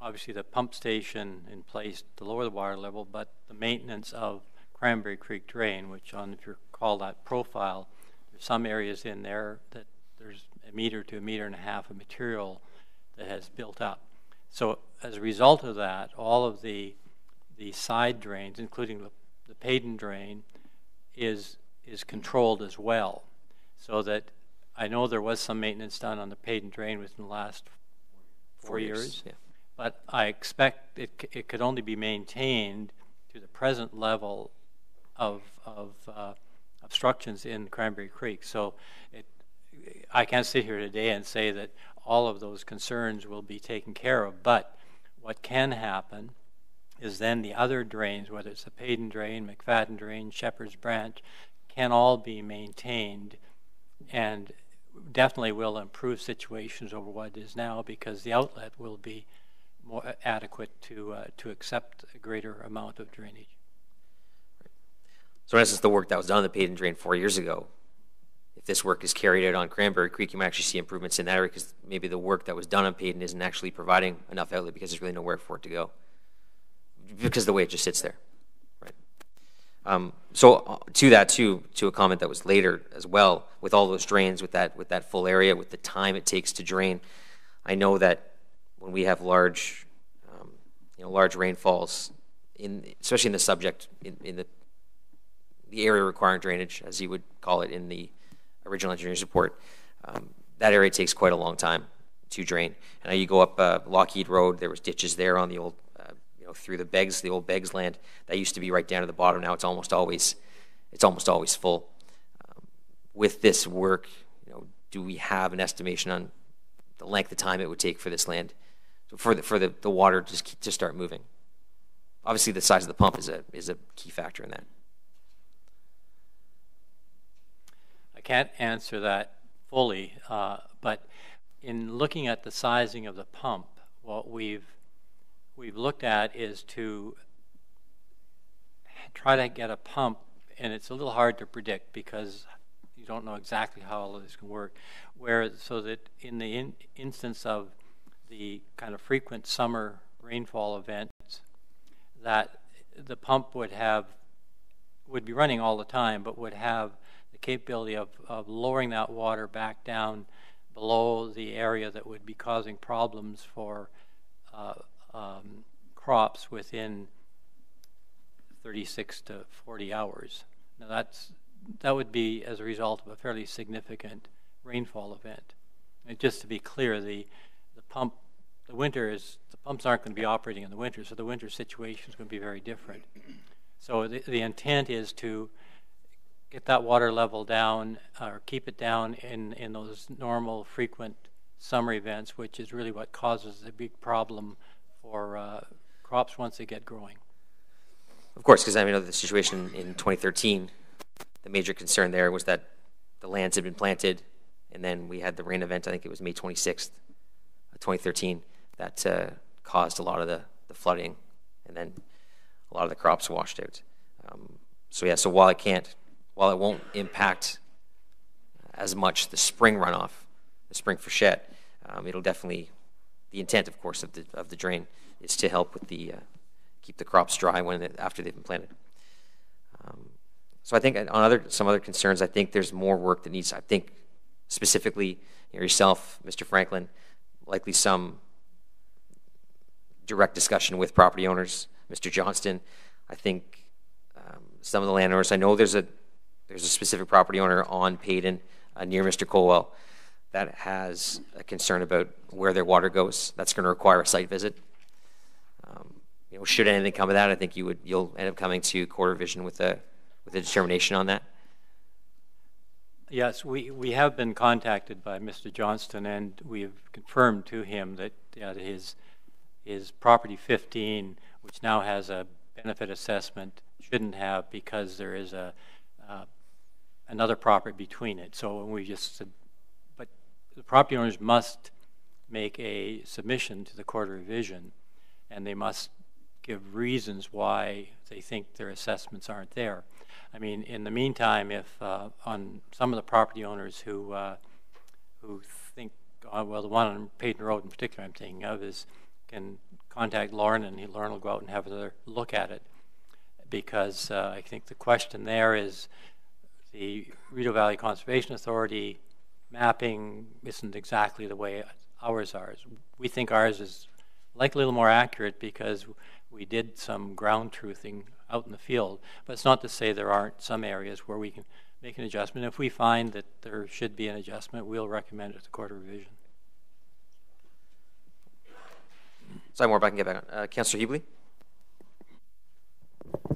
Speaker 2: obviously the pump station in place to lower the water level, but the maintenance of Cranberry Creek drain, which if you recall that profile, there's some areas in there that there's 1 meter to 1.5 meters of material that has built up. So as a result of that, all of the side drains, including the Payden drain, is controlled as well. So that I know there was some maintenance done on the Payden drain within the last 4 years.
Speaker 1: Yeah.
Speaker 2: But I expect it could only be maintained to the present level of obstructions in Cranberry Creek. So I can't sit here today and say that all of those concerns will be taken care of, but what can happen is then the other drains, whether it's the Payden drain, McFadden drain, Shepherd's Branch, can all be maintained and definitely will improve situations over what it is now, because the outlet will be more adequate to accept a greater amount of drainage.
Speaker 1: So in essence, the work that was done on the Payden drain 4 years ago, if this work is carried out on Cranberry Creek, you might actually see improvements in that area, because maybe the work that was done on Payden isn't actually providing enough outlet because there's really nowhere for it to go, because of the way it just sits there. Right. So to a comment that was later as well, with all those drains, with that full area, with the time it takes to drain, I know that when we have large rainfalls, especially in the subject in the area requiring drainage, as you would call it in the original engineer's report, that area takes quite a long time to drain. And you go up Lockheed Road, there was ditches there on the old, through the old Beggs land that used to be right down to the bottom. Now it's almost always full. With this work, do we have an estimation on the length of time it would take for this land, for the water to start moving? Obviously, the size of the pump is a key factor in that.
Speaker 2: I can't answer that fully, but in looking at the sizing of the pump, what we've looked at is to try to get a pump, and it's a little hard to predict because you don't know exactly how all of this can work, so that in the instance of the kind of frequent summer rainfall events, that the pump would be running all the time, but would have the capability of lowering that water back down below the area that would be causing problems for crops within 36 to 40 hours. Now that would be as a result of a fairly significant rainfall event. And just to be clear, the pumps aren't going to be operating in the winter, so the winter situation is going to be very different. So the intent is to get that water level down, or keep it down in those normal, frequent summer events, which is really what causes the big problem for crops once they get growing.
Speaker 1: Of course, because the situation in 2013, the major concern there was that the lands had been planted, and then we had the rain event, I think it was May 26th, 2013, that caused a lot of the flooding, and then a lot of the crops washed out. So while it won't impact as much the spring runoff, the spring freshet, it'll definitely, the intent, of course, of the drain is to help with keep the crops dry after they've been planted. So I think on some other concerns, I think there's more work that needs. I think specifically yourself, Mr. Franklin, likely some direct discussion with property owners, Mr. Johnston. I think some of the landowners. I know there's a specific property owner on Payden near Mr. Colwell that has a concern about where their water goes. That's going to require a site visit. should anything come of that, I think you'll end up coming to court revision with a determination on that.
Speaker 2: Yes, we have been contacted by Mr. Johnston, and we have confirmed to him that his property 15, which now has a benefit assessment, shouldn't have, because there is another property between it. So we just said, but the property owners must make a submission to the Court of Revision, and they must give reasons why they think their assessments aren't there. I mean, in the meantime, if on some of the property owners who think, well, the one on Peyton Road in particular I'm thinking of can contact Lauren, and Lauren will go out and have another look at it, because I think the question there is the Rideau Valley Conservation Authority mapping isn't exactly the way ours are. We think ours is likely a little more accurate because we did some ground truthing out in the field, but it's not to say there aren't some areas where we can make an adjustment. If we find that there should be an adjustment, we'll recommend it to Court of Revision.
Speaker 1: Sorry, more, but I can get back on. Councillor Heabley?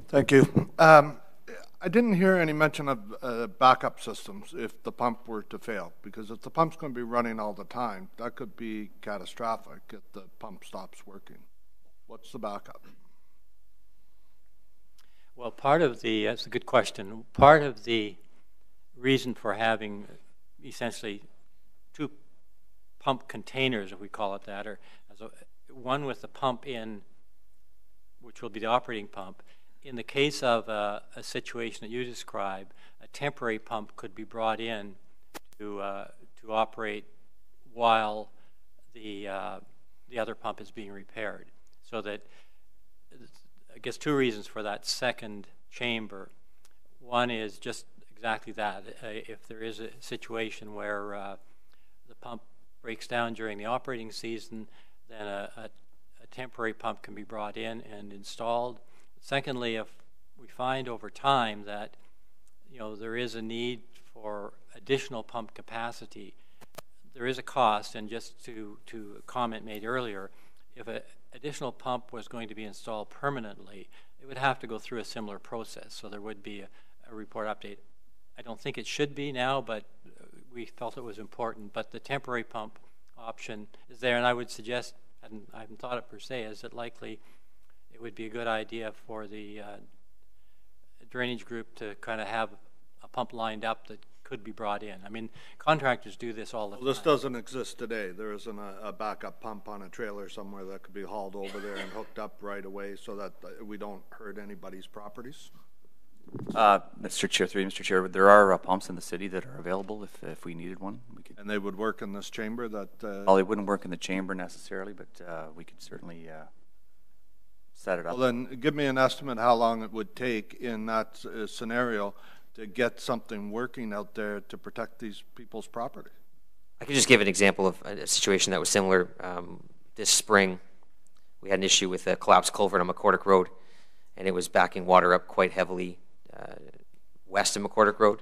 Speaker 13: Thank you. I didn't hear any mention of backup systems if the pump were to fail, because if the pump's going to be running all the time, that could be catastrophic if the pump stops working. What's the backup?
Speaker 2: Well, that's a good question. Part of the reason for having essentially two pump containers, if we call it that, or one with the pump in, which will be the operating pump. In the case of a situation that you describe, a temporary pump could be brought in to operate while the other pump is being repaired. So that, I guess, two reasons for that second chamber. One is just exactly that. If there is a situation where the pump breaks down during the operating season, then a temporary pump can be brought in and installed. Secondly, if we find over time that there is a need for additional pump capacity, there is a cost. And just to a comment made earlier, if an additional pump was going to be installed permanently, it would have to go through a similar process. So there would be a report update. I don't think it should be now, but we felt it was important. But the temporary pump option is there, and I would suggest, and I haven't thought it per se, is that likely it would be a good idea for the drainage group to kind of have a pump lined up that could be brought in. I mean, contractors do this all the time.
Speaker 13: This doesn't exist today. There isn't a backup pump on a trailer somewhere that could be hauled over there and hooked up right away so that we don't hurt anybody's properties?
Speaker 14: Mr. Chair, Mr. Chair, there are pumps in the city that are available if we needed one. We could.
Speaker 13: And they would work in this chamber?
Speaker 14: Well, they wouldn't work in the chamber necessarily, but we could certainly set it up.
Speaker 13: Well, then give me an estimate how long it would take in that scenario to get something working out there to protect these people's property.
Speaker 1: I could just give an example of a situation that was similar. This spring, we had an issue with a collapsed culvert on McCordick Road, and it was backing water up quite heavily west of McCordick Road,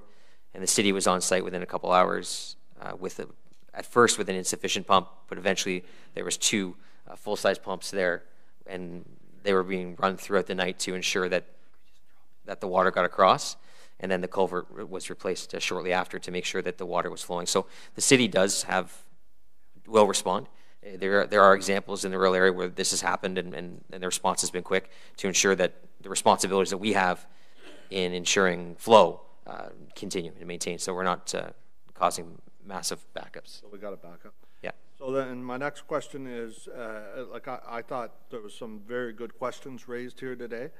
Speaker 1: and the city was on site within a couple hours at first with an insufficient pump, but eventually there was two full-size pumps there, and they were being run throughout the night to ensure that the water got across, and then the culvert was replaced shortly after to make sure that the water was flowing. So the city will respond. There are examples in the rural area where this has happened, and the response has been quick to ensure that the responsibilities that we have in ensuring flow continue to maintain, so we're not causing massive backups.
Speaker 13: So we got a backup.
Speaker 1: Yeah.
Speaker 13: So then my next question is, I thought there was some very good questions raised here today.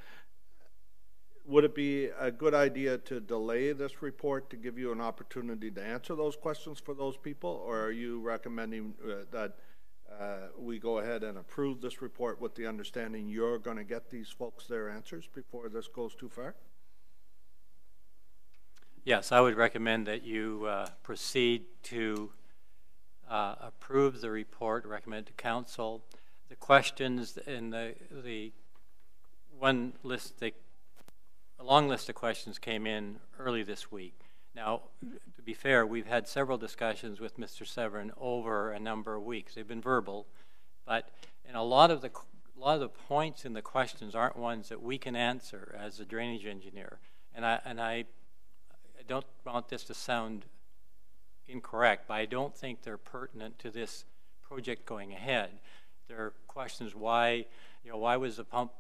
Speaker 13: Would it be a good idea to delay this report to give you an opportunity to answer those questions for those people, or are you recommending that we go ahead and approve this report with the understanding you're going to get these folks their answers before this goes too far?
Speaker 2: Yes, I would recommend that you proceed to approve the report, recommend to council. The questions in the one list, a long list of questions came in early this week. Now, to be fair, we've had several discussions with Mr. Severin over a number of weeks. They've been verbal, but in a lot of the lot of the points in the questions aren't ones that we can answer as a drainage engineer. And I don't want this to sound incorrect, but I don't think they're pertinent to this project going ahead. There are questions why was the pump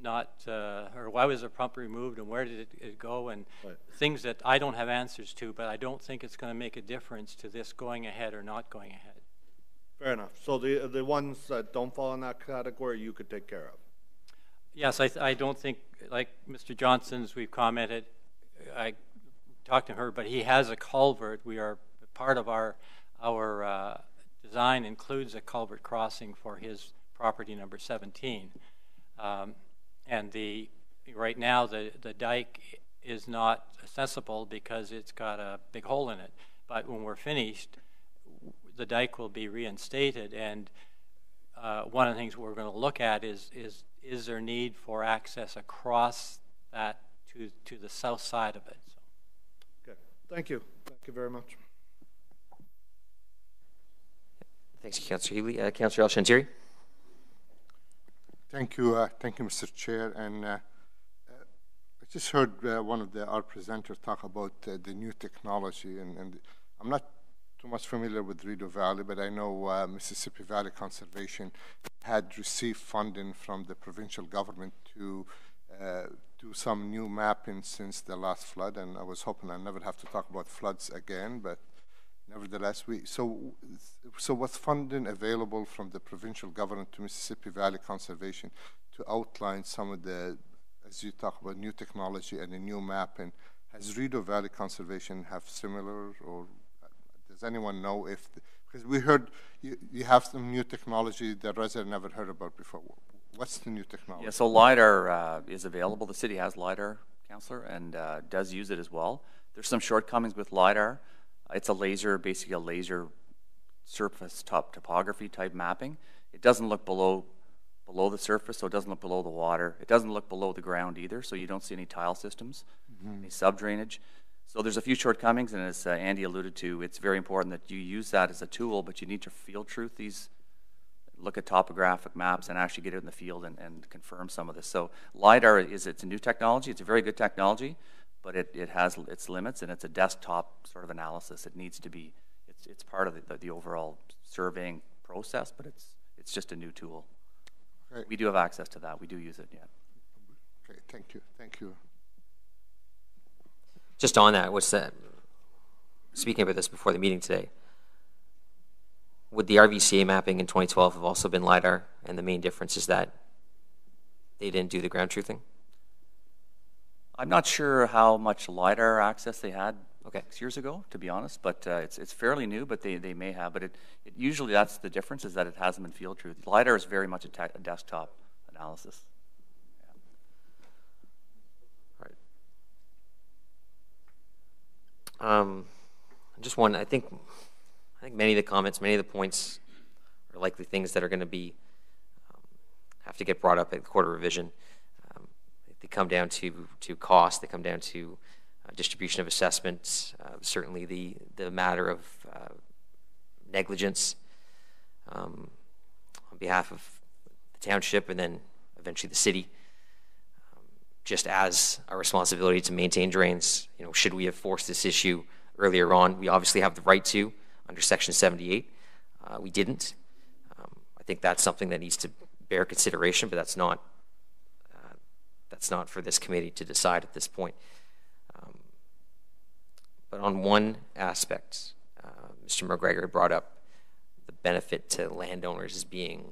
Speaker 2: not, or why was the pump removed and where did it go, and things that I don't have answers to, but I don't think it's going to make a difference to this going ahead or not going ahead.
Speaker 13: Fair enough. So the ones that don't fall in that category, you could take care of.
Speaker 2: Yes, I don't think, like Mr. Johnston's, we've commented, I talked to her, but he has a culvert. We are part of our design includes a culvert crossing for his property number 17. And right now the dike is not accessible because it's got a big hole in it. But when we're finished, the dike will be reinstated, and one of the things we're going to look at is there need for access across that to the south side of it. So.
Speaker 13: Okay, thank you. Thank you very much.
Speaker 1: Thanks, Councillor Healy. Councillor El-Shanziri.
Speaker 8: Thank you, Mr. Chair. And I just heard one of our presenters talk about the new technology, and I'm not too much familiar with Rideau Valley, but I know Mississippi Valley Conservation had received funding from the provincial government to do some new mapping since the last flood, and I was hoping I never have to talk about floods again, but nevertheless, so was funding available from the provincial government to Mississippi Valley Conservation to outline some of the, as you talk about new technology and the new mapping? Has Rideau Valley Conservation have similar, or does anyone know if, because we heard you have some new technology that resident never heard about before. What's the new technology?
Speaker 14: Yeah, so LiDAR is available. The city has LiDAR, Councillor, and does use it as well. There's some shortcomings with LiDAR. It's a laser, basically a laser surface topography type mapping. It doesn't look below the surface, so it doesn't look below the water. It doesn't look below the ground either, so you don't see any tile systems, any sub-drainage. So there's a few shortcomings, and as Andy alluded to, it's very important that you use that as a tool, but you need to field truth these, look at topographic maps and actually get it in the field and confirm some of this. So LiDAR it's a new technology. It's a very good technology, but it has its limits, and it's a desktop sort of analysis. It needs to be, it's part of the overall surveying process, but it's just a new tool.
Speaker 8: Okay.
Speaker 14: We do have access to that. We do use it, yeah.
Speaker 8: Okay, thank you. Thank you.
Speaker 1: Just on that, what's that? Speaking about this before the meeting today, would the RVCA mapping in 2012 have also been LiDAR, and the main difference is that they didn't do the ground truthing?
Speaker 14: I'm not sure how much LiDAR access they had 6 years ago, to be honest, but it's fairly new, but they may have. But it usually that's the difference, is that it hasn't been field truth. LiDAR is very much a desktop analysis.
Speaker 1: Just one, I think many of the comments, many of the points are likely things that are going to be have to get brought up at the quarter revision. They come down to cost. They come down to distribution of assessments. Certainly the matter of negligence on behalf of the township and then eventually the city. Just as a responsibility to maintain drains, should we have forced this issue earlier on? We obviously have the right to under Section 78. We didn't. I think that's something that needs to bear consideration, but that's not for this committee to decide at this point. But on one aspect, Mr. McGregor brought up the benefit to landowners as being,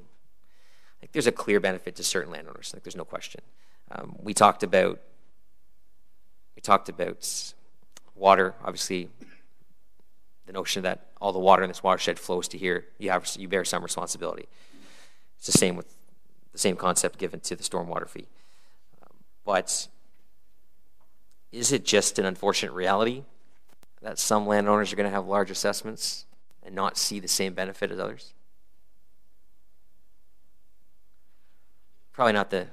Speaker 1: there's a clear benefit to certain landowners. There's no question. We talked about water. Obviously, the notion that all the water in this watershed flows to here, you bear some responsibility. It's the same with the same concept given to the stormwater fee. But is it just an unfortunate reality that some landowners are going to have large assessments and not see the same benefit as others? Probably not the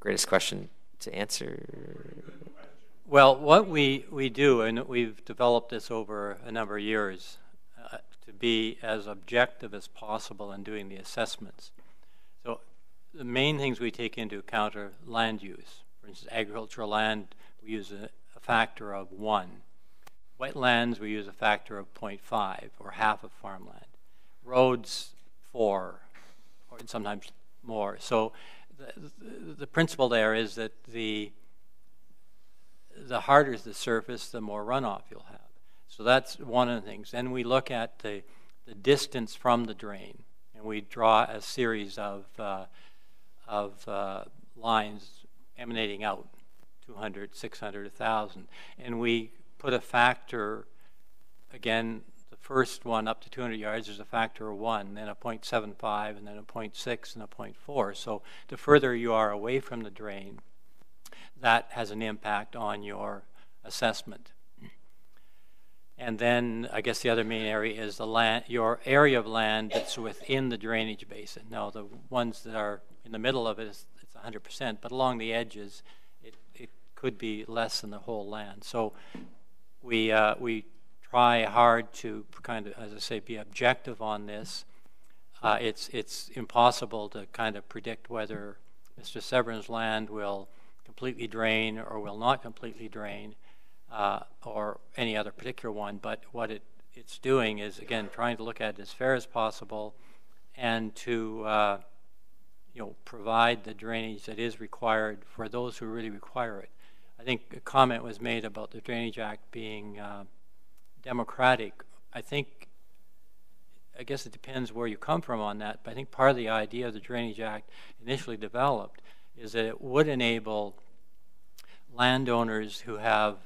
Speaker 1: greatest question to answer.
Speaker 2: Well, what we do, and we've developed this over a number of years, to be as objective as possible in doing the assessments. So the main things we take into account are land use. For instance, agricultural land, we use a factor of 1. Wetlands, we use a factor of 0.5, or half of farmland. Roads, 4, or sometimes more. So the principle there is that the harder the surface, the more runoff you'll have. So that's one of the things. Then we look at the distance from the drain, and we draw a series of lines emanating out, 200, 600, 1,000. And we put a factor, again, the first one up to 200 yards is a factor of 1, then a 0.75, and then a 0.6 and a 0.4. So the further you are away from the drain, that has an impact on your assessment. And then I guess the other main area is the land, your area of land that's within the drainage basin. Now the ones that are in the middle of it, it's 100%, but along the edges, it could be less than the whole land. So we try hard to kind of, as I say, be objective on this. It's impossible to kind of predict whether Mr. Severin's land will completely drain or will not completely drain, or any other particular one. But what it's doing is, again, trying to look at it as fair as possible and to provide the drainage that is required for those who really require it. I think a comment was made about the Drainage Act being democratic. I guess it depends where you come from on that, but I think part of the idea of the Drainage Act initially developed is that it would enable landowners who have,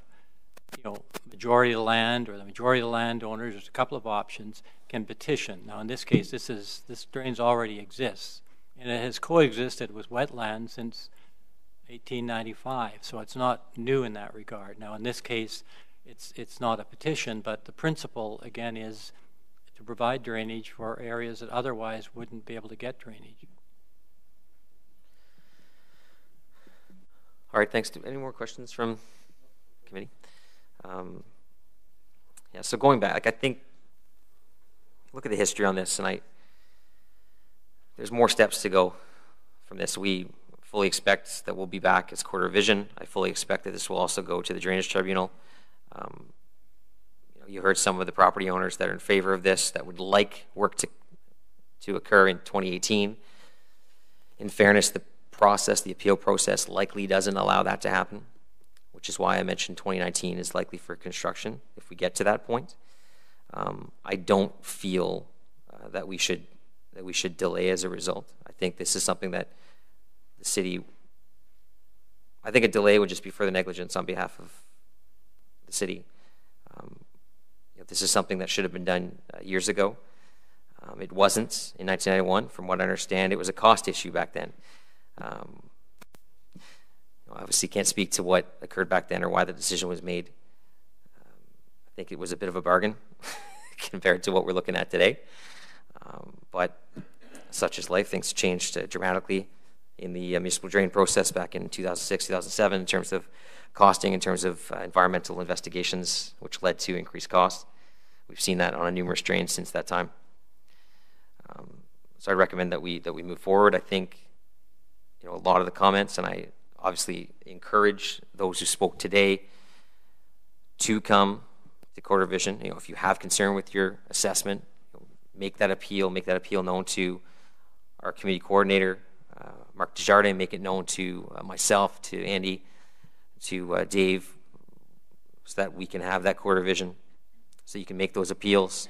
Speaker 2: majority of the land, or the majority of the landowners, there's a couple of options, can petition. Now in this case, this drains already exists, and it has coexisted with wetlands since 1895, so it's not new in that regard. Now in this case, it's not a petition, but the principle, again, is to provide drainage for areas that otherwise wouldn't be able to get drainage.
Speaker 1: All right, thanks. Any more questions from the committee? Yeah, so going back, I think, look at the history on this, and there's more steps to go from this. We fully expect that we'll be back as Court of Revision. I fully expect that this will also go to the Drainage Tribunal. You heard some of the property owners that are in favor of this, that would like work to occur in 2018. In fairness, the appeal process likely doesn't allow that to happen, which is why I mentioned 2019 is likely for construction if we get to that point. I don't feel that we should delay as a result. I think this is something that the city, I think a delay would just be further negligence on behalf of the city. This is something that should have been done years ago. It wasn't in 1991. From what I understand, it was a cost issue back then. Obviously can't speak to what occurred back then or why the decision was made. I think it was a bit of a bargain compared to what we're looking at today. But such is life. Things changed dramatically in the municipal drain process back in 2006, 2007 in terms of costing, in terms of environmental investigations, which led to increased costs. We've seen that on numerous drains since that time. So I recommend that we move forward. I think a lot of the comments, and I obviously encourage those who spoke today to come to Court of Revision. If you have concern with your assessment, make that appeal known to our committee coordinator, Mark Desjardins, make it known to myself, to Andy, to Dave, so that we can have that Court of Revision, so you can make those appeals.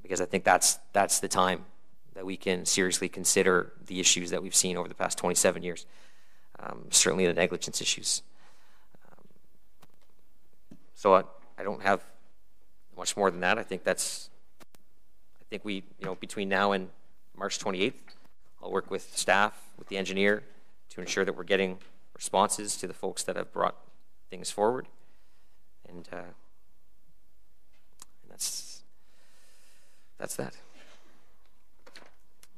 Speaker 1: Because I think that's the time that we can seriously consider the issues that we've seen over the past 27 years, certainly the negligence issues. So I don't have much more than that. I think we, between now and March 28th, I'll work with staff, with the engineer, to ensure that we're getting responses to the folks that have brought things forward. And that's that.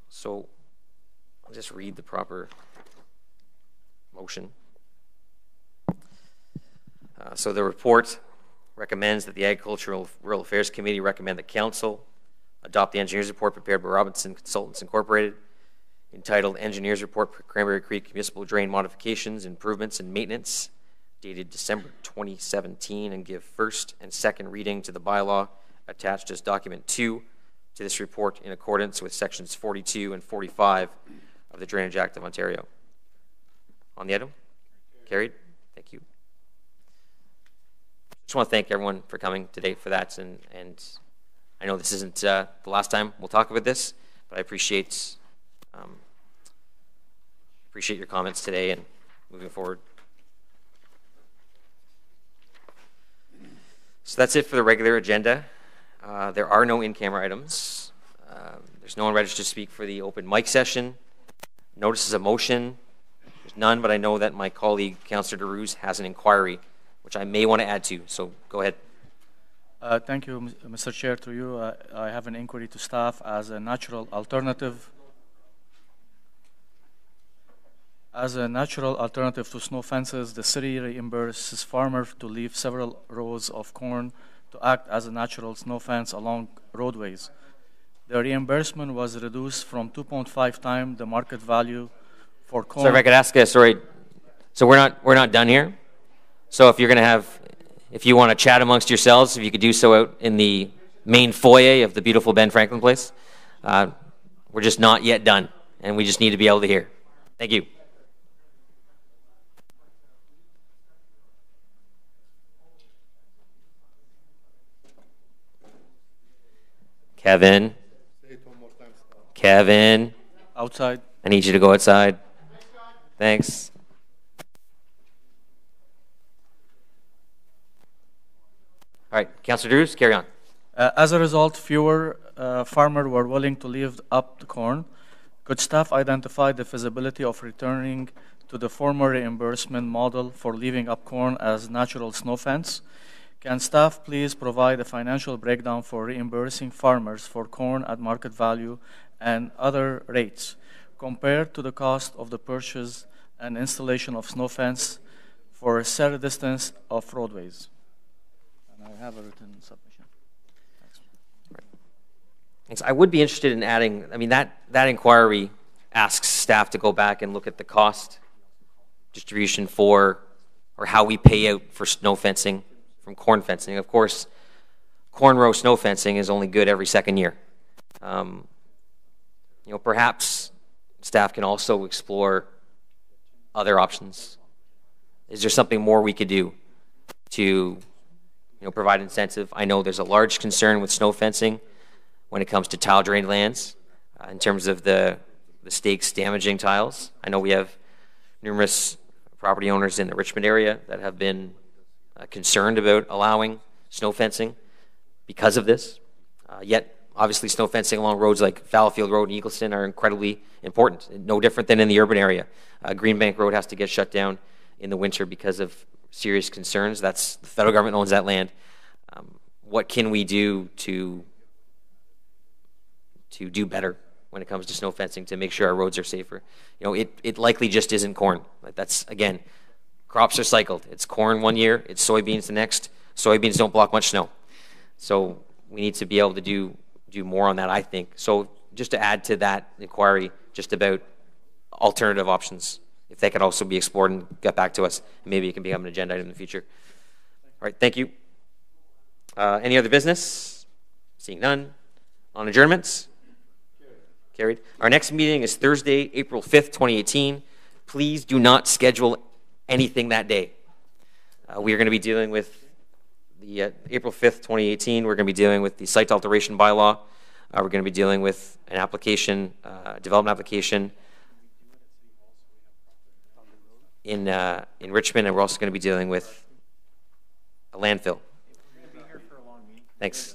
Speaker 1: So I'll just read the proper motion. So the report recommends that the Agricultural Rural Affairs Committee recommend that Council adopt the engineer's report prepared by Robinson Consultants Incorporated entitled Engineers Report for Cranberry Creek Municipal Drain Modifications, Improvements, and Maintenance, dated December 2017, and give first and second reading to the bylaw attached as document 2 to this report in accordance with sections 42 and 45 of the Drainage Act of Ontario. On the item? Carried. Thank you. Just want to thank everyone for coming today for that, and I know this isn't the last time we'll talk about this, but I appreciate your comments today and moving forward. So that's it for the regular agenda. There are no in-camera items. There's no one registered to speak for the open mic session. Notices of motion. There's none, but I know that my colleague, Councillor DeRuse, has an inquiry, which I may want to add to. So go ahead.
Speaker 15: Thank you, Mr. Chair. To you, I have an inquiry to staff as a natural alternative. As a natural alternative to snow fences, the city reimburses farmers to leave several rows of corn to act as a natural snow fence along roadways. The reimbursement was reduced from 2.5 times the market value for corn.
Speaker 1: So if I could ask, sorry, so we're not done here. So if you're going to have, if you want to chat amongst yourselves, if you could do so out in the main foyer of the beautiful Ben Franklin place, we're just not yet done, and we just need to be able to hear. Thank you. Kevin. Kevin.
Speaker 15: Outside.
Speaker 1: I need you to go outside. Thanks. All right, Councillor Drews, carry on.
Speaker 15: As a result, fewer farmers were willing to leave up the corn. Could staff identify the feasibility of returning to the former reimbursement model for leaving up corn as natural snow fence? Can staff please provide a financial breakdown for reimbursing farmers for corn at market value and other rates compared to the cost of the purchase and installation of snow fence for a set distance of roadways? And I have a written submission. Thanks.
Speaker 1: Thanks. I would be interested in adding, I mean, that inquiry asks staff to go back and look at the cost distribution for, or how we pay out for snow fencing from corn fencing. Of course, corn row snow fencing is only good every second year. You know, perhaps staff can also explore other options. Is there something more we could do to, you know, provide incentive? I know there's a large concern with snow fencing when it comes to tile drained lands in terms of the stakes damaging tiles. I know we have numerous property owners in the Richmond area that have been concerned about allowing snow fencing because of this. Yet, obviously, snow fencing along roads like Fallowfield Road and Eagleston are incredibly important, no different than in the urban area. Greenbank Road has to get shut down in the winter because of serious concerns. That's the federal government owns that land. What can we do to do better when it comes to snow fencing to make sure our roads are safer? You know, it likely just isn't corn. That's, again, crops are cycled. It's corn one year, it's soybeans the next. Soybeans don't block much snow. So we need to be able to do more on that, I think. So just to add to that inquiry, just about alternative options, if they could also be explored and get back to us, maybe it can become an agenda item in the future. All right, thank you. Any other business? Seeing none. On adjournments? Carried. Our next meeting is Thursday, April 5th, 2018. Please do not schedule anything that day. We are going to be dealing with the April 5th, 2018. We're going to be dealing with the site alteration bylaw. We're going to be dealing with an application, development application in Richmond, and we're also going to be dealing with a landfill. Thanks.